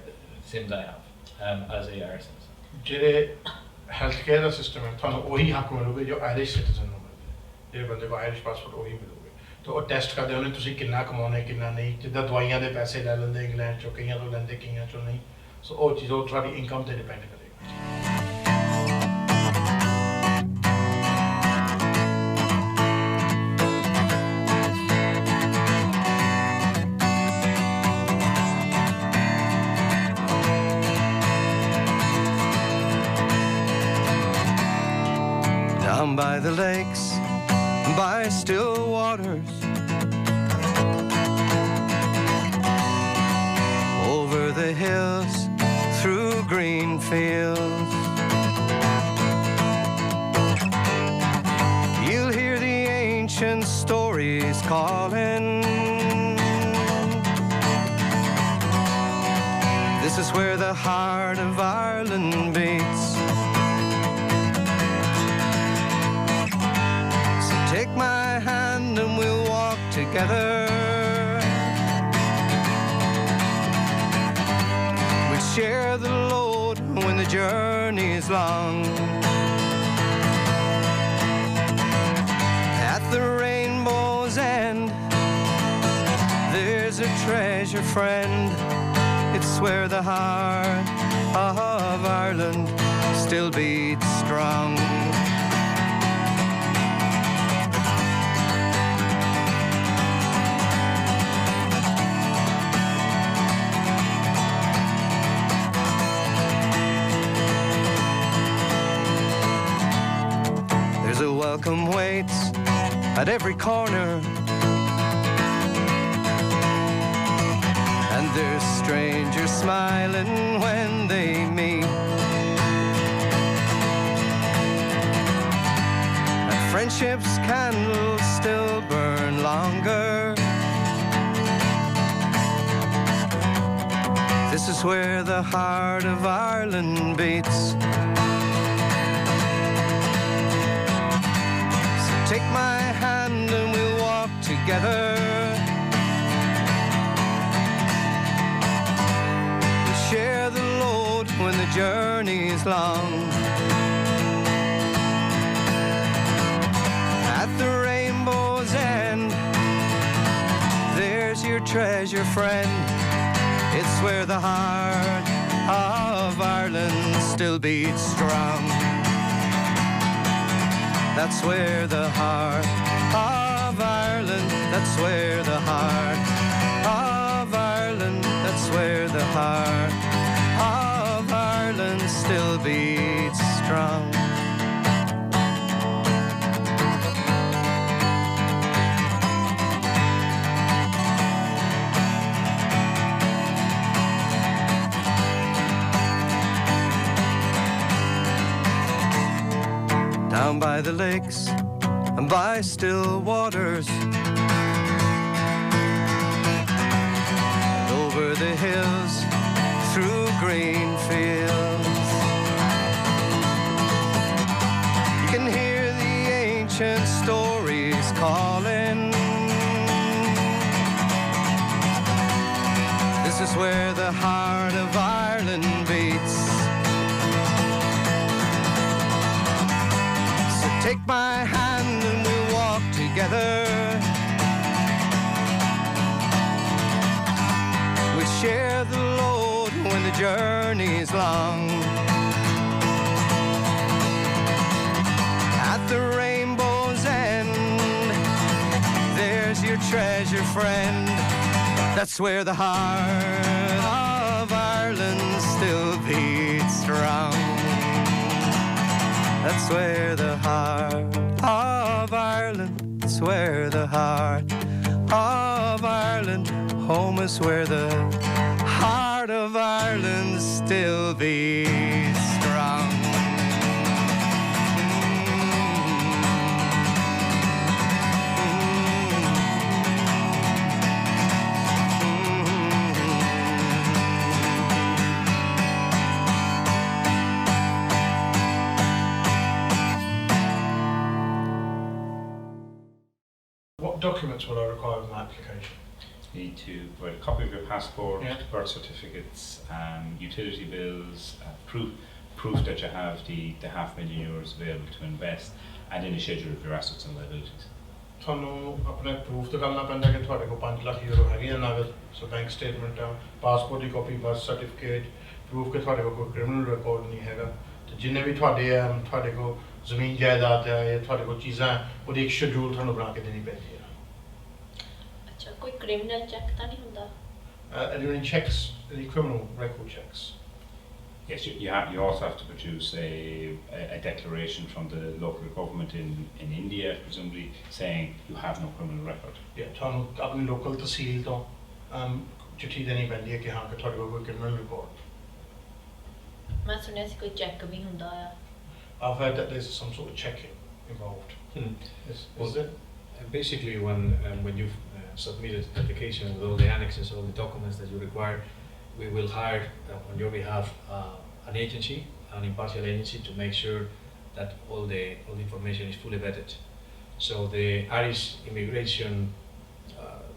same as I have as a Irish citizen. ਜਿਹੜੇ health care ਦਾ system ਹੈ ਤੁਹਾਨੂੰ ਉਹੀ ਹੱਕ ਮਿਲੂਗੇ ਜੋ Irish citizen ਨੂੰ ਮਿਲਦੇ, ਜਿਹੜੇ ਬੰਦੇ ਕੋਲ ਆਇਰਿਸ਼ ਪਾਸਪੋਰਟ ਉਹੀ ਮਿਲੂਗੇ। ਤਾਂ ਉਹ ਟੈਸਟ ਕਰਦੇ ਉਹਨੇ ਤੁਸੀਂ ਕਿੰਨਾ ਕਮਾਉਣਾ ਕਿੰਨਾ ਨਹੀਂ, ਜਿੱਦਾਂ ਦਵਾਈਆਂ ਦੇ ਪੈਸੇ ਲੈ ਲੈਂਦੇ ਇੰਗਲੈਂਡ ਚੋਂ, ਕਈਆਂ ਤੋਂ ਲੈਂਦੇ ਕਈਆਂ ਚੋਂ ਨਹੀਂ। ਸੋ ਉਹ ਚੀਜ਼ ਉਹ ਤੁਹਾਡੀ ਇਨਕਮ ਤੇ ਡਿਪੈਂਡ ਕਰੇਗਾ। Down by the lakes, by still waters, over the hills, through green fields, you'll hear the ancient stories calling. This is where the heart of Ireland beats. Take my hand and we'll walk together. We'll share the load when the journey is long. At the rainbow's end, there's a treasure, friend. It's where the heart of Ireland still beats strong. A welcome waits at every corner, and there's strangers smiling when they meet, and friendship's candles still burn longer. This is where the heart of Ireland beats. So take my hand and we'll walk together. We'll share the load when the journey is long. At the rainbow's end, there's your treasure friend. It's where the heart of Ireland still beats strong. That's where the heart of Ireland, that's where the heart of Ireland, that's where the heart of Ireland still beats strong. Down by the lakes and by still waters, and over the hills, through green fields, you can hear the ancient stories calling. This is where the heart of Ireland beats. Take my hand and we'll walk together. We'll share the load when the journey's long. At the rainbow's end, there's your treasure friend. That's where the heart of Ireland still beats strong. That's where the heart of Ireland, that's where the heart of Ireland, home is where the heart of Ireland still beats strong. What documents will I require in my application? You need to provide a copy of your passport, Yeah. birth certificates, utility bills, proof that you have the €500,000 available to invest, and then a schedule of your assets and liabilities. ਤੁਹਾਨੂੰ ਆਪਣੇ proof ਦਿਖਾਉਣਾ ਪੈਂਦਾ ਕਿ ਤੁਹਾਡੇ ਕੋਲ 5 lakh euro ਹੈਗੇ ਆ ਨਗਦ, ਸੋ ਬੈਂਕ ਸਟੇਟਮੈਂਟ ਆ, ਪਾਸਪੋਰਟ ਦੀ ਕਾਪੀ, ਬਰਥ ਸਰਟੀਫਿਕੇਟ, ਪ੍ਰੂਫ ਕਿ ਤੁਹਾਡੇ ਕੋਲ ਕੋਈ ਕ੍ਰਿਮੀਨਲ ਰਿਕਾਰਡ ਨਹੀਂ ਹੈਗਾ, ਤੇ ਜਿੰਨੇ ਵੀ ਤੁਹਾਡੇ ਕੋਲ ਜ਼ਮੀਨ ਜਾਇਦਾਦ ਹੈ ਜਾਂ ਤੁਹਾਡੇ ਕੋਲ ਚੀਜ਼ਾਂ ਉਹਦੀ ਇੱਕ ਸ਼ਡਿਊਲ ਤੁਹਾਨੂੰ ਬਣਾ ਕੇ ਦੇਣੀ ਪੈਂਦੀ ਹੈ। ਅੱਛਾ, ਕੋਈ ਕ੍ਰਿਮੀਨਲ ਚੈੱਕ ਤਾਂ ਨਹੀਂ ਹੁੰਦਾ? Any checks, any criminal record checks? Yes, you also have to produce a declaration from the local government in India, presumably saying you have no criminal record. Yeah, ਤੁਹਾਨੂੰ ਆਪਣੀ ਲੋਕਲ ਤਹਿਸੀਲ ਤੋਂ ਚਿੱਠੀ ਦੇਣੀ ਪੈਂਦੀ ਹੈ ਕਿ ਹਾਂ ਕਿ ਤੁਹਾਡੇ ਕੋਲ ਕੋਈ ਕ੍ਰਿਮੀਨਲ ਰਿਕਾਰਡ। ਮੈਂ ਸੁਣਿਆ ਸੀ ਕੋਈ ਚੈੱਕ ਵੀ ਹੁੰਦਾ ਆ। I've heard that there's some sort of checking involved. Is it? Basically, when you've submitted the application with all the annexes, all the documents that you require, we will hire on your behalf an agency, an impartial agency, to make sure that all the information is fully vetted. So the Irish immigration,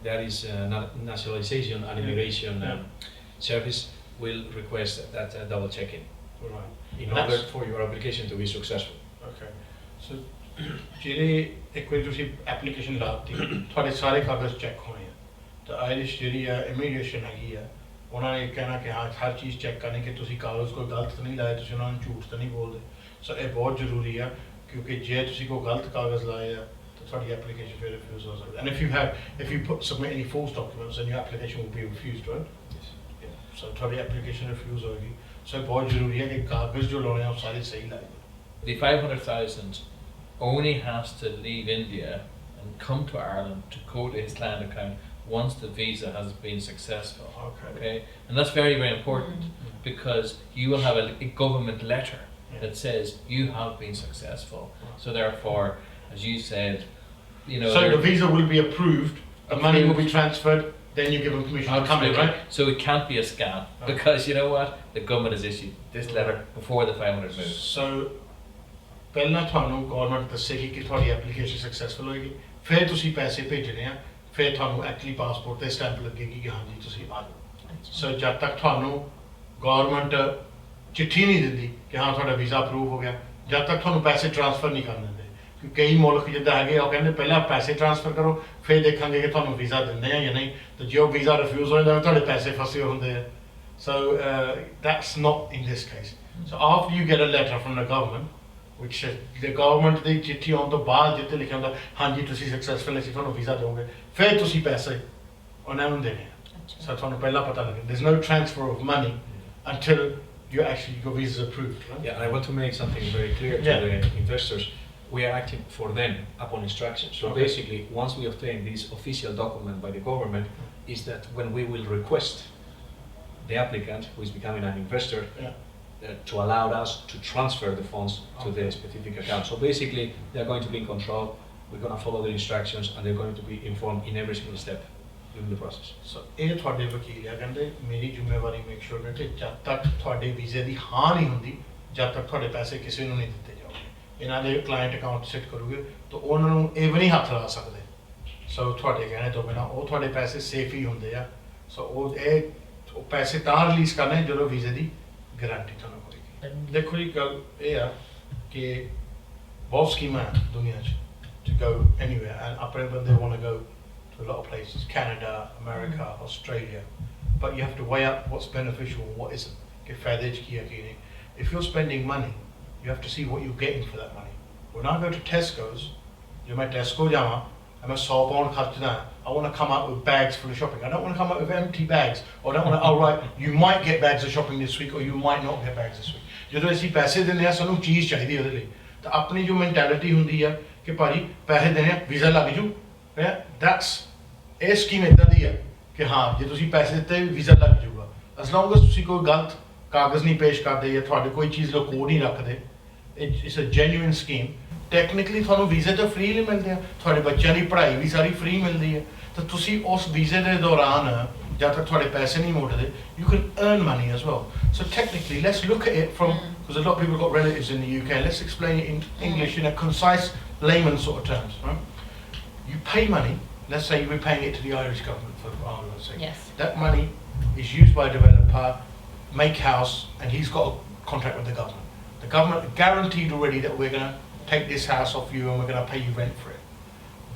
the Irish nationalization and immigration service will request that double checking Right. in order for your application to be successful. Okay. So ਜਿਹੜੇ ਇੱਕ ਵਾਰੀ ਤੁਸੀਂ application ਲਾਤੀ, ਤੁਹਾਡੇ ਸਾਰੇ ਕਾਗਜ਼ check ਹੋਣੇ ਆ, ਤਾਂ ਆਇਰਿਸ਼ ਜਿਹੜੀ ਆ ਇਮੀਗ੍ਰੇਸ਼ਨ ਹੈਗੀ ਆ, ਉਹਨਾਂ ਨੇ ਕਹਿਣਾ ਕਿ ਹਾਂ ਹਰ ਚੀਜ਼ ਚੈੱਕ ਕਰਨੀ ਕਿ ਤੁਸੀਂ ਕਾਗਜ਼ ਕੋਈ ਗਲਤ ਤਾਂ ਨਹੀਂ ਲਾਏ, ਤੁਸੀਂ ਉਹਨਾਂ ਨੂੰ ਝੂਠ ਤਾਂ ਨਹੀਂ ਬੋਲਦੇ। ਸੋ ਇਹ ਬਹੁਤ ਜ਼ਰੂਰੀ ਆ, ਕਿਉਂਕਿ ਜੇ ਤੁਸੀਂ ਕੋਈ ਗਲਤ ਕਾਗਜ਼ ਲਾਏ ਆ ਤਾਂ ਤੁਹਾਡੀ ਐਪਲੀਕੇਸ਼ਨ ਫਿਰ ਰਿਫਿਊਜ਼ ਹੋ ਸਕਦੀ। And if you submit any false documents, then your application will be refused, right? Yes. Yeah. So ਤੁਹਾਡੀ ਐਪਲੀਕੇਸ਼ਨ ਰਿਫਿਊਜ਼ ਹੋਏਗੀ। ਸੋ ਇਹ ਬਹੁਤ ਜ਼ਰੂਰੀ ਹੈ ਕਿ ਕਾਗਜ਼ ਜੋ ਲਾਉਣੇ ਆ ਉਹ ਸਾਰੇ ਸਹੀ ਲਾਏ। The 500,000 only has to leave India and come to Ireland to go to his land account once the visa has been successful. Okay? And that's very, very important because you will have a government letter that says you have been successful. So therefore, as you said, you know. So they're- the visa will be approved, the money will be transferred, then you give them permission to come in, Absolutely. right? So it can't be a scam because you know what? The government has issued this letter before the 500 moves. So ਪਹਿਲਾਂ ਤੁਹਾਨੂੰ government ਦੱਸੇਗੀ ਕਿ ਤੁਹਾਡੀ application successful ਹੋਏਗੀ, ਫਿਰ ਤੁਸੀਂ ਪੈਸੇ ਭੇਜਣੇ ਆ, ਫਿਰ ਤੁਹਾਨੂੰ ਐਕਚੁਅਲੀ ਪਾਸਪੋਰਟ ਤੇ ਸਟੈਂਪ ਲੱਗੇਗੀ ਕਿ ਹਾਂਜੀ ਤੁਸੀਂ ਆ ਜਾਓ। ਸੋ ਜਦ ਤੱਕ ਤੁਹਾਨੂੰ ਗਵਰਨਮੈਂਟ ਚਿੱਠੀ ਨਹੀਂ ਦਿੰਦੀ ਕਿ ਹਾਂ ਤੁਹਾਡਾ ਵੀਜ਼ਾ ਅਪਰੂਵ ਹੋ ਗਿਆ, ਜਦ ਤੱਕ ਤੁਹਾਨੂੰ ਪੈਸੇ ਟ੍ਰਾਂਸਫਰ ਨਹੀਂ ਕਰਨ ਦਿੰਦੇ। ਕਿਉਂਕਿ ਕਈ ਮੁਲਕ ਜਿੱਦਾਂ ਹੈਗੇ ਉਹ ਕਹਿੰਦੇ ਪਹਿਲਾਂ ਪੈਸੇ ਟ੍ਰਾਂਸਫਰ ਕਰੋ, ਫਿਰ ਦੇਖਾਂਗੇ ਕਿ ਤੁਹਾਨੂੰ ਵੀਜ਼ਾ ਦਿੰਦੇ ਆ ਜਾਂ ਨਹੀਂ, ਤੇ ਜੇ ਉਹ ਵੀਜ਼ਾ ਰਿਫਿਊਜ਼ ਹੋ ਜਾਂਦਾ ਤੁਹਾਡੇ ਪੈਸੇ ਫਸੇ ਹੁੰਦੇ ਆ। So that's not in this case. So after you get a letter from the government, which the government ਦੀ ਚਿੱਠੀ ਆਉਣ ਤੋਂ ਬਾਅਦ ਜਿੱਥੇ ਲਿਖਿਆ ਹੁੰਦਾ ਹਾਂਜੀ ਤੁਸੀਂ ਸਕਸੈਸਫੁਲ ਅਸੀਂ ਤੁਹਾਨੂੰ ਵੀਜ਼ਾ ਦੇਵਾਂਗੇ, ਫਿਰ ਤੁਸੀਂ ਪੈਸੇ ਉਹਨਾਂ ਨੂੰ ਦੇਣੇ ਆ। ਸੋ ਤੁਹਾਨੂੰ ਪਹਿਲਾਂ ਪਤਾ ਲੱਗੇ there's no transfer of money until you actually your visa is approved, right? Yeah, and I want to make something very clear to Yeah. the investors. We are acting for them upon instruction. So Okay. basically, once we obtain this official document by the government, is that when we will request the applicant who is becoming an investor Yeah. to allow us to transfer the funds to the specific account. So basically, they're going to be in control. We're going to follow the instructions, and they're going to be informed in every single step during the process. ਸੋ ਇਹ ਤੁਹਾਡੇ ਵਕੀਲ ਆ ਕਹਿੰਦੇ ਮੇਰੀ ਜ਼ਿੰਮੇਵਾਰੀ make sure ਨੇ ਕਿ ਜਦ ਤੱਕ ਤੁਹਾਡੇ ਵੀਜ਼ੇ ਦੀ ਹਾਂ ਨਹੀਂ ਹੁੰਦੀ, ਜਦ ਤੱਕ ਤੁਹਾਡੇ ਪੈਸੇ ਕਿਸੇ ਨੂੰ ਨਹੀਂ ਦਿੱਤੇ ਜਾਓਗੇ। ਇਹਨਾਂ ਦੇ ਕਲਾਇੰਟ ਅਕਾਊਂਟ ਸੈੱਟ ਕਰੋਗੇ ਤਾਂ ਉਹਨਾਂ ਨੂੰ ਇਹ ਵੀ ਨਹੀਂ ਹੱਥ ਲਾ ਸਕਦੇ। ਸੋ ਤੁਹਾਡੇ ਕਹਿਣੇ ਤੋਂ ਬਿਨਾਂ ਉਹ ਤੁਹਾਡੇ ਪੈਸੇ ਸੇਫ ਹੀ ਹੁੰਦੇ ਆ। ਸੋ ਉਹ ਪੈਸੇ ਤਾਂ ਰਿਲੀਜ਼ ਕਰਨੇ ਜਦੋਂ ਵੀਜ਼ੇ ਦੀ ਗਾਰੰਟੀ ਤੁਹਾਨੂੰ ਹੋਏਗੀ। ਦੇਖੋ ਜੀ ਗੱਲ ਇਹ ਆ ਕਿ ਬਹੁਤ ਸਕੀਮਾਂ ਆ ਦੁਨੀਆ 'ਚ to go anywhere, and ਆਪਣੇ ਬੰਦੇ want to go to a lot of places, Canada, America, Australia, but you have to weigh up what's beneficial and what isn't. ਕਿ ਫਾਇਦੇ 'ਚ ਕੀ ਹੈ ਕੀ ਨਹੀਂ। If you're spending money, you have to see what you're getting for that money. When I go to Tesco's, ਜੇ ਮੈਂ Tesco ਜਾਵਾਂ and ਮੈਂ 100 pound ਖਰਚਦਾ, I want to come out with bags full of shopping. I don't want to come out with empty bags. Or I don't want to, oh right, you might get bags of shopping this week or you might not get bags this week. ਜਦੋਂ ਅਸੀਂ ਪੈਸੇ ਦਿੰਦੇ ਆ ਸਾਨੂੰ ਚੀਜ਼ ਚਾਹੀਦੀ ਉਹਦੇ ਲਈ, ਤਾਂ ਆਪਣੀ ਜੋ ਮੈਂਟੈਲਿਟੀ ਹੁੰਦੀ ਆ ਕਿ ਭਾਜੀ ਪੈਸੇ ਦੇਣੇ ਆ ਵੀਜ਼ਾ ਲੱਗ ਜੂ, that's ਇਹ ਸਕੀਮ ਇਦਾਂ ਦੀ ਆ ਕਿ ਹਾਂ ਜੇ ਤੁਸੀਂ ਪੈਸੇ ਦਿੱਤੇ ਵੀਜ਼ਾ ਲੱਗ ਜੂਗਾ, as long as ਤੁਸੀਂ ਕੋਈ ਗਲਤ ਕਾਗਜ਼ ਨਹੀਂ ਪੇਸ਼ ਕਰਦੇ ਜਾਂ ਤੁਹਾਡੇ ਕੋਈ ਚੀਜ਼ ਲੁਕੋ ਨਹੀਂ ਰੱਖਦੇ। It's a genuine scheme. Technically ਤੁਹਾਨੂੰ ਵੀਜ਼ੇ ਤਾਂ ਫ੍ਰੀ ਲਈ ਮਿਲਦੇ ਆ, ਤੁਹਾਡੇ ਬੱਚਿਆਂ ਦੀ ਪੜ੍ਹਾਈ ਵੀ ਸਾਰੀ ਫ੍ਰੀ ਮਿਲਦੀ ਹੈ, ਤਾਂ ਤੁਸੀਂ ਉਸ ਵੀਜ਼ੇ ਦੇ ਦੌਰਾਨ ਜਦ ਤੱਕ ਤੁਹਾਡੇ ਪੈਸੇ ਨਹੀਂ ਮੋੜਦੇ you can earn money as well. So technically let's look at it from, because a lot of people have got relatives in the UK, let's explain it in English in a concise layman sort of terms, right? You pay money, let's say you're paying it to the Irish government for argument's sake. Yes. That money is used by a developer, make house, and he's got a contract with the government. The government guaranteed already that we're going to take this house off you and we're going to pay you rent for it.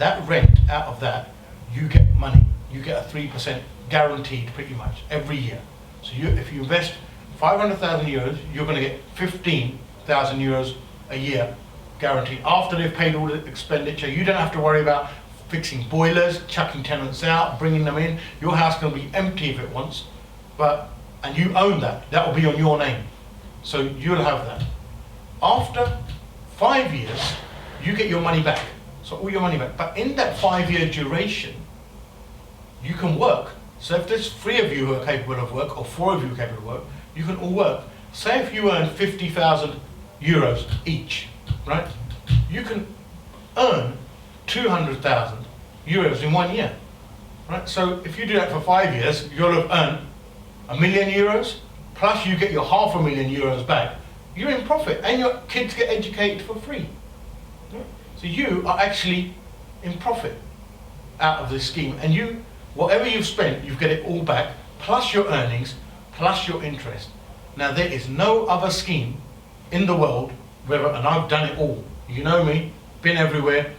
That rent, out of that, you get money. You get a 3% guaranteed pretty much every year. So if you invest 500,000 euros, you're going to get 15,000 euros a year guaranteed. After they've paid all the expenditure, you don't have to worry about fixing boilers, chucking tenants out, bringing them in. Your house can be empty if it wants, and you own that. That will be on your name. So you'll have that. After 5 years, you get your money back. So all your money back. But in that 5-year duration, you can work. So if there's 3 of you who are capable of work, or 4 of you who are capable of work, you can all work. Say if you earn 50,000 euros each, right? You can earn 200,000 euros in 1 year, right? So if you do that for 5 years, you'll have earned €1 million, plus you get your €500,000 euros back. You're in profit, and your kids get educated for free. Right? So you are actually in profit out of this scheme, and you, whatever you've spent, you get it all back, plus your earnings, plus your interest. Now there is no other scheme in the world, and I've done it all. You know me, been everywhere,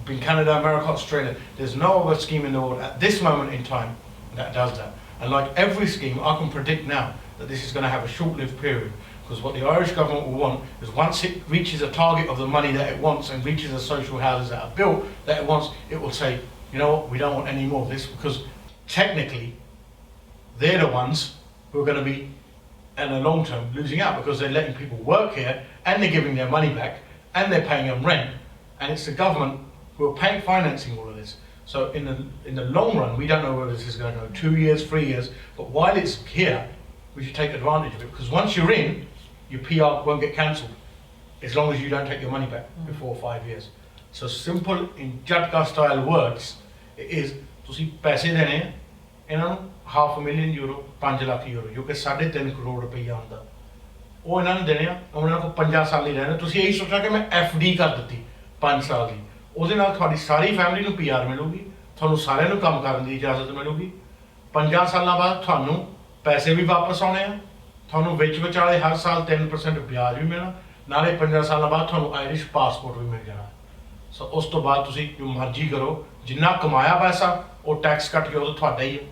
been Canada, America, Australia. There's no other scheme in the world at this moment in time that does that. And like every scheme, I can predict now that this is going to have a short-lived period. Because what the Irish government will want is once it reaches a target of the money that it wants and reaches the social houses that are built that it wants, it will say, you know what, we don't want any more of this, because technically they're the ones who are going to be, in the long term, losing out, because they're letting people work here and they're giving their money back and they're paying them rent, and it's the government who are financing all of this. So in the long run, we don't know whether this is going to go 2 years, 3 years, but while it's here, we should take advantage of it, because once you're in, your PR won't get cancelled as long as you don't take your money back before 5 years. So simple in ਝਟਕਾ style words it is ਤੁਸੀਂ ਪੈਸੇ ਦੇਣੇ ਆ ਇਹਨਾਂ ਨੂੰ €500,000 €5 ਲੱਖ ਜੋ ਕਿ 3.5 ਕਰੋੜ ਰੁਪਈਆ ਹੁੰਦਾ ਉਹ ਇਹਨਾਂ ਨੂੰ ਦੇਣੇ ਆ ਉਹਨਾਂ ਕੋਲ 50 ਸਾਲ ਹੀ ਰਹਿਣਾ ਤੁਸੀਂ ਇਹੀ ਸੋਚਣਾ ਕਿ ਮੈਂ FD ਕਰ ਦਿੱਤੀ 5 ਸਾਲ ਦੀ ਉਹਦੇ ਨਾਲ ਤੁਹਾਡੀ ਸਾਰੀ ਫੈਮਿਲੀ ਨੂੰ PR ਮਿਲੂਗੀ ਤੁਹਾਨੂੰ ਸਾਰਿਆਂ ਨੂੰ ਕੰਮ ਕਰਨ ਦੀ ਇਜਾਜ਼ਤ ਮਿਲੂਗੀ 50 ਸਾਲਾਂ ਬਾਅਦ ਤੁਹਾਨੂੰ ਪੈਸੇ ਵੀ ਵਾਪਸ ਆਉਣੇ ਆ ਤੁਹਾਨੂੰ ਵਿੱਚ ਵਿਚਾਲੇ ਹਰ ਸਾਲ 3% ਵਿਆਜ ਵੀ ਮਿਲਣਾ ਨਾਲੇ 50 ਸਾਲਾਂ ਬਾਅਦ ਤੁਹਾਨੂੰ ਆਇਰਿਸ਼ ਪਾਸਪੋਰਟ ਵੀ ਮਿਲ ਜਾਣਾ ਸੋ ਉਸ ਤੋਂ ਬਾਅਦ ਤੁਸੀਂ ਜੋ ਮਰਜ਼ੀ ਕਰੋ ਜਿੰਨਾ ਕਮਾਇਆ ਪੈਸਾ ਉਹ ਟੈਕਸ ਕੱਟ ਕੇ ਉਹ ਤੁਹਾਡਾ ਹੀ ਹੈ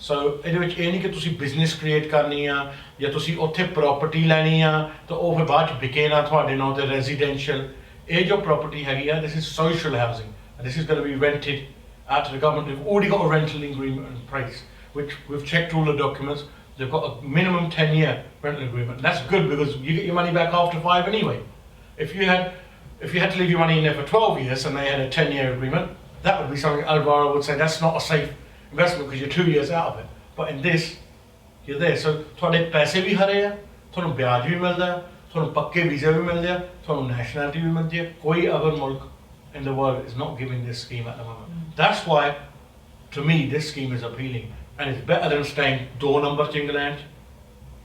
ਸੋ ਇਹਦੇ ਵਿੱਚ ਇਹ ਨਹੀਂ ਕਿ ਤੁਸੀਂ ਬਿਜ਼ਨਸ ਕ੍ਰੀਏਟ ਕਰਨੀ ਆ ਜਾਂ ਤੁਸੀਂ ਉੱਥੇ ਪ੍ਰਾਪਰਟੀ ਲੈਣੀ ਆ ਤਾਂ ਉਹ ਫਿਰ ਬਾਅਦ 'ਚ ਵਿਕੇ ਨਾ ਤੁਹਾਡੇ ਨਾਂ ਤੇ ਰੈਜ਼ੀਡੈਂਸ਼ੀਅਲ ਇਹ ਜੋ ਪ੍ਰਾਪਰਟੀ ਹੈਗੀ ਆ this is social housing and this is going to be rented out to the government. They've already got a rental agreement in place which we've checked all the documents. They've got a minimum 10-year rental agreement and that's good because you get your money back after 5 anyway. If you had to leave your money in there for 12 years and they had a 10-year agreement, that would be something Alvaro would say that's not a safe investment because you're 2 years out of it. But in this, you're there. So ਤੁਹਾਡੇ ਪੈਸੇ ਵੀ ਹਰੇ ਆ ਤੁਹਾਨੂੰ ਵਿਆਜ ਵੀ ਮਿਲਦਾ ਤੁਹਾਨੂੰ ਪੱਕੇ ਵੀਜ਼ੇ ਵੀ ਮਿਲਦੇ ਆ ਤੁਹਾਨੂੰ ਨੈਸ਼ਨੈਲਿਟੀ ਵੀ ਮਿਲਦੀ ਹੈ ਕੋਈ ਅਦਰ ਮੁਲਕ in the world is not giving this scheme at the moment. That's why to me this scheme is appealing and it's better than staying door number to England.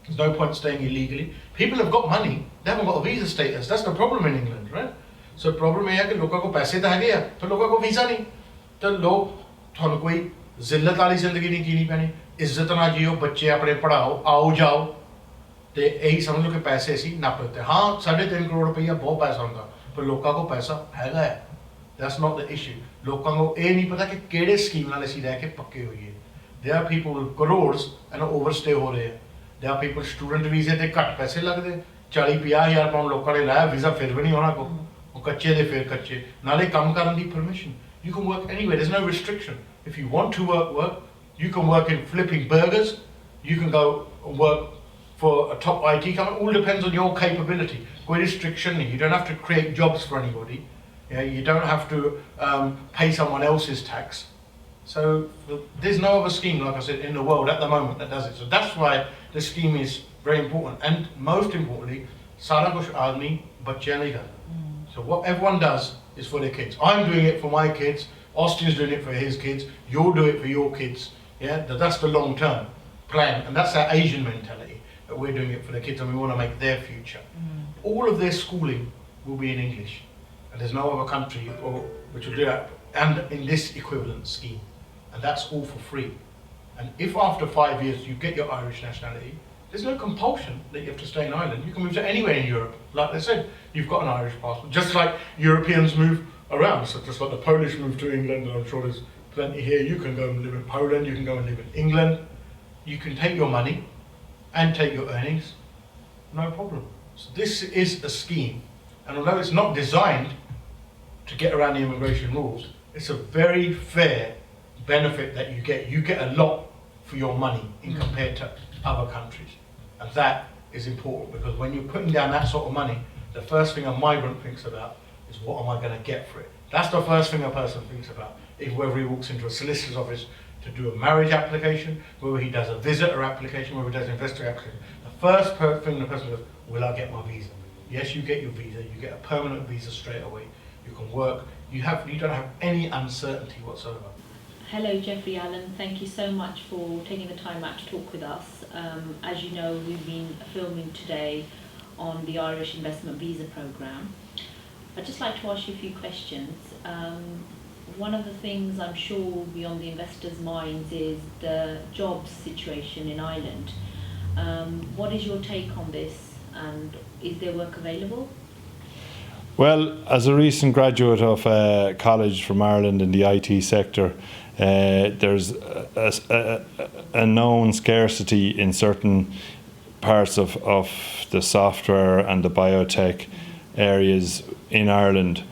There's no point staying illegally. People have got money, they haven't got a visa status. That's the problem in England, right? So problem ਇਹ ਹੈ ਕਿ ਲੋਕਾਂ ਕੋਲ ਪੈਸੇ ਤਾਂ ਹੈਗੇ ਆ ਪਰ ਲੋਕਾਂ ਕੋਲ ਵੀਜ਼ਾ ਨਹੀਂ ਤਾਂ ਲੋਕ ਤੁਹਾਨੂੰ ਕੋਈ ਜ਼ਿੱਲਤ ਵਾਲੀ ਜ਼ਿੰਦਗੀ ਨਹੀਂ ਜੀਣੀ ਪੈਣੀ ਇੱਜ਼ਤ ਨਾਲ ਜੀਓ ਬੱਚੇ ਆਪਣੇ ਪੜ੍ਹਾਓ ਆਓ ਜਾਓ ਤੇ ਇਹੀ ਸਮਝ ਲਓ ਕਿ ਪੈਸੇ ਸੀ ਨੱਪ ਦਿੱਤੇ ਹਾਂ 3.5 ਕਰੋੜ ਰੁਪਈਆ ਬਹੁਤ ਪੈਸਾ ਹੁੰਦਾ ਪਰ ਲੋਕਾਂ ਕੋਲ ਪੈਸਾ ਹੈਗਾ ਹੈ That's not the issue. ਲੋਕਾਂ ਨੂੰ ਇਹ ਨਹੀਂ ਪਤਾ ਕਿ ਕਿਹੜੇ ਸਕੀਮ ਨਾਲ ਅਸੀਂ ਰਹਿ ਕੇ ਪੱਕੇ ਹੋਈਏ There are people with crores and overstay ਹੋ ਰਹੇ ਆ There are people student ਵੀਜ਼ੇ ਤੇ ਘੱਟ ਪੈਸੇ ਲੱਗਦੇ 40-50,000 ਪਾਉਂਡ ਲੋਕਾਂ ਨੇ ਲਾਇਆ ਵੀਜ਼ਾ ਫਿਰ ਵੀ ਨਹੀਂ ਹੋਣਾ ਕੋ ਉਹ ਕੱਚੇ ਦੇ ਫਿਰ ਕੱਚੇ ਨਾਲੇ ਕੰਮ ਕਰਨ ਦੀ permission You can work anywhere there's no restriction If you want to work You can work in flipping burgers You can go and work for a top IT company all depends on your capability ਕੋਈ restriction ਨਹੀਂ You don't have to create jobs for anybody You don't have to pay someone else's tax. So there's no other scheme, like I said, in the world at the moment that does it. So that's why the scheme is very important. And most importantly, Sara kuch aadmi bachchiyan nahi karta. So what everyone does is for their kids. I'm doing it for my kids. Austin's doing it for his kids. You'll do it for your kids. Yeah, that's the long-term plan. And that's our Asian mentality, that we're doing it for the kids and we want to make their future. All of their schooling will be in English. And there's no other country which will do that, and in this equivalent scheme, and that's all for free. And if after 5 years you get your Irish nationality, there's no compulsion that you have to stay in Ireland. You can move to anywhere in Europe. Like they said, you've got an Irish passport, just like Europeans move around. So just like the Polish move to England, and I'm sure there's plenty here. You can go and live in Poland. You can go and live in England. You can take your money and take your earnings, no problem. So this is a scheme, and although it's not designed to get around the immigration rules, it's a very fair benefit that you get. You get a lot for your money in compared to other countries. And that is important because when you're putting down that sort of money, the first thing a migrant thinks about is what am I going to get for it? That's the first thing a person thinks about. If whether he walks into a solicitor's office to do a marriage application, whether he does a visitor application, whether he does an investor application, the first thing the person goes, will I get my visa? Yes, you get your visa. You get a permanent visa straight away. You can work, you don't have any uncertainty whatsoever. Hello, Jeffrey Allen. Thank you so much for taking the time out to talk with us. As you know, we've been filming today on the Irish Investment Visa Programme. I'd just like to ask you a few questions. One of the things I'm sure will be on the investors' minds is the jobs situation in Ireland. What is your take on this and is there work available? Well, as a recent graduate of college from Ireland in the IT sector, there's a known scarcity in certain parts of the software and the biotech areas in Ireland,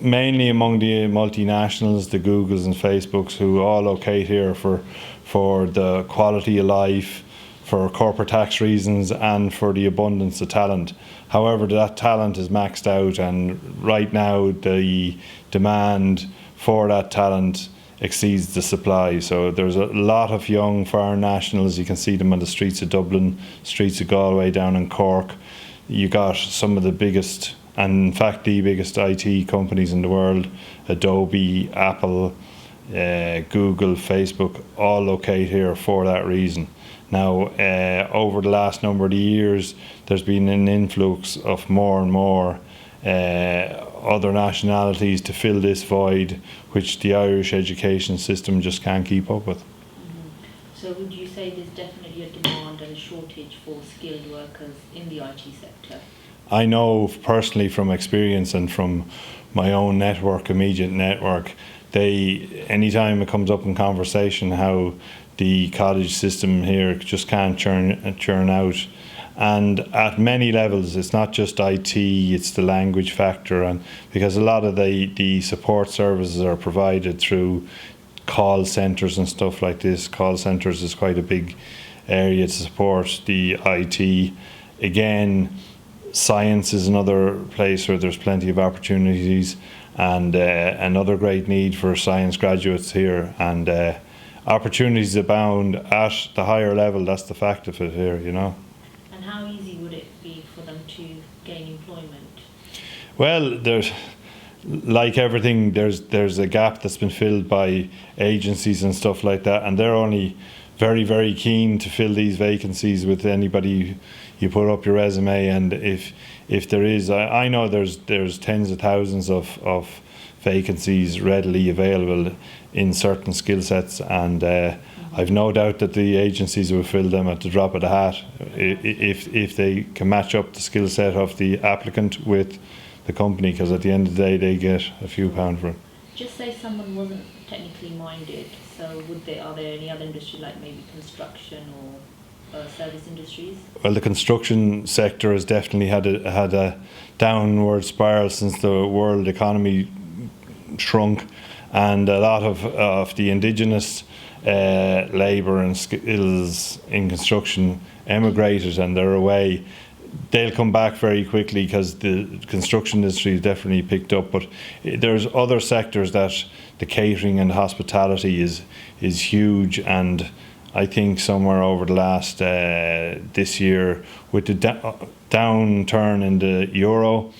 mainly among the multinationals, the Googles and Facebooks, who all locate here for the quality of life, for corporate tax reasons and for the abundance of talent. However, that talent is maxed out and right now the demand for that talent exceeds the supply. So there's a lot of young foreign nationals. You can see them on the streets of Dublin, streets of Galway, down in Cork. You got some of the biggest And in fact, the biggest IT companies in the world, Adobe, Apple, Google, Facebook, all locate here for that reason. Now, over the last number of years, there's been an influx of more and more other nationalities to fill this void, which the Irish education system just can't keep up with. So would you say there's definitely a demand and a shortage for skilled workers in the IT sector? I know personally from experience and from my own network, immediate network, anytime it comes up in conversation how the college system here just can't churn out. And at many levels, it's not just IT, it's the language factor, and because a lot of the support services are provided through call centres and stuff like this. Call centres is quite a big area to support the IT. Again, science is another place where there's plenty of opportunities, and another great need for science graduates here, and opportunities abound at the higher level. That's the fact of it here, you know. And how easy would it be for them to gain employment? Well, there's, like everything, there's a gap that's been filled by agencies and stuff like that, and they're only very, very keen to fill these vacancies with anybody. You put up your resume, and if there is, I know there's tens of thousands of vacancies readily available in certain skill sets, and I've no doubt that the agencies will fill them at the drop of the hat if they can match up the skill set of the applicant with the company, because at the end of the day they get a few pounds for it. Just say someone wasn't technically minded, so are there any other industry like maybe construction or service industries? Well, the construction sector has definitely had a downward spiral since the world economy shrunk, and a lot of the indigenous labour and skills in construction emigrated, and they're away. They'll come back very quickly because the construction industry has definitely picked up, but there's other sectors that the catering and hospitality is huge, and I think somewhere over the last this year, with the downturn in the euro,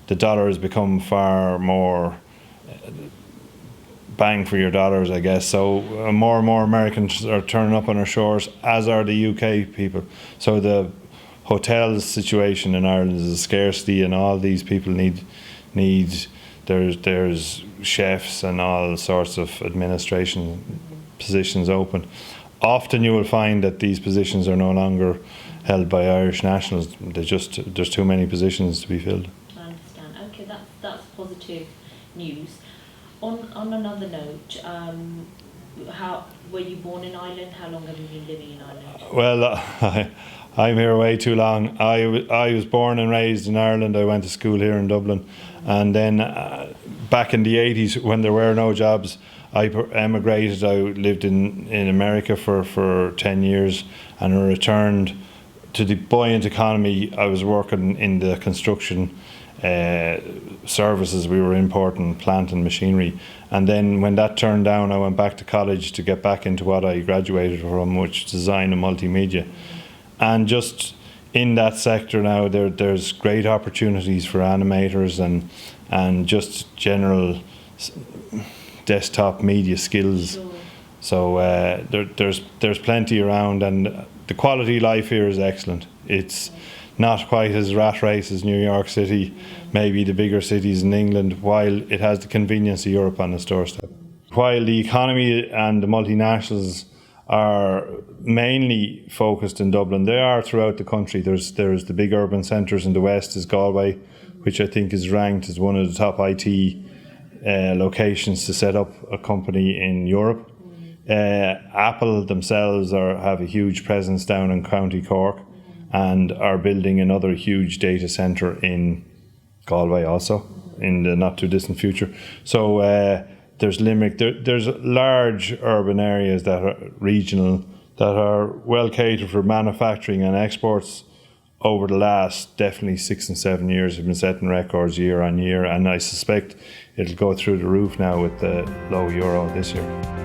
the dollar has become far more bang for your dollars, I guess. So more and more Americans are turning up on our shores, as are the UK people. So the hotel situation in Ireland is a scarcity, and all these people need there's chefs and all sorts of administration positions open. Often you will find that these positions are no longer held by Irish nationals. There's too many positions to be filled. I understand. Okay, that's positive news. On another note, how were you born in Ireland? How long have you been living in Ireland? Well, I'm here way too long. I was born and raised in Ireland. I went to school here in Dublin, and then back in the 80s, when there were no jobs, I emigrated. I lived in America for 10 years, and I returned to the buoyant economy. I was working in the construction services. We were importing plant and machinery, and then when that turned down, I went back to college to get back into what I graduated from, which is design and multimedia. And just in that sector now, there's great opportunities for animators and just general desktop media skills. So there's plenty around, and the quality of life here is excellent. It's not quite as rat race as New York City, maybe the bigger cities in England, while it has the convenience of Europe on its doorstep. While the economy and the multinationals are mainly focused in Dublin, they are throughout the country. There's the big urban centres in the west is Galway, which I think is ranked as one of the top IT locations to set up a company in Europe. Apple themselves have a huge presence down in County Cork, and are building another huge data centre in Galway also in the not too distant future. So there's Limerick, there's large urban areas that are regional, that are well catered for manufacturing, and exports over the last definitely 6 and 7 years have been setting records year on year, and I suspect it'll go through the roof now with the low euro this year.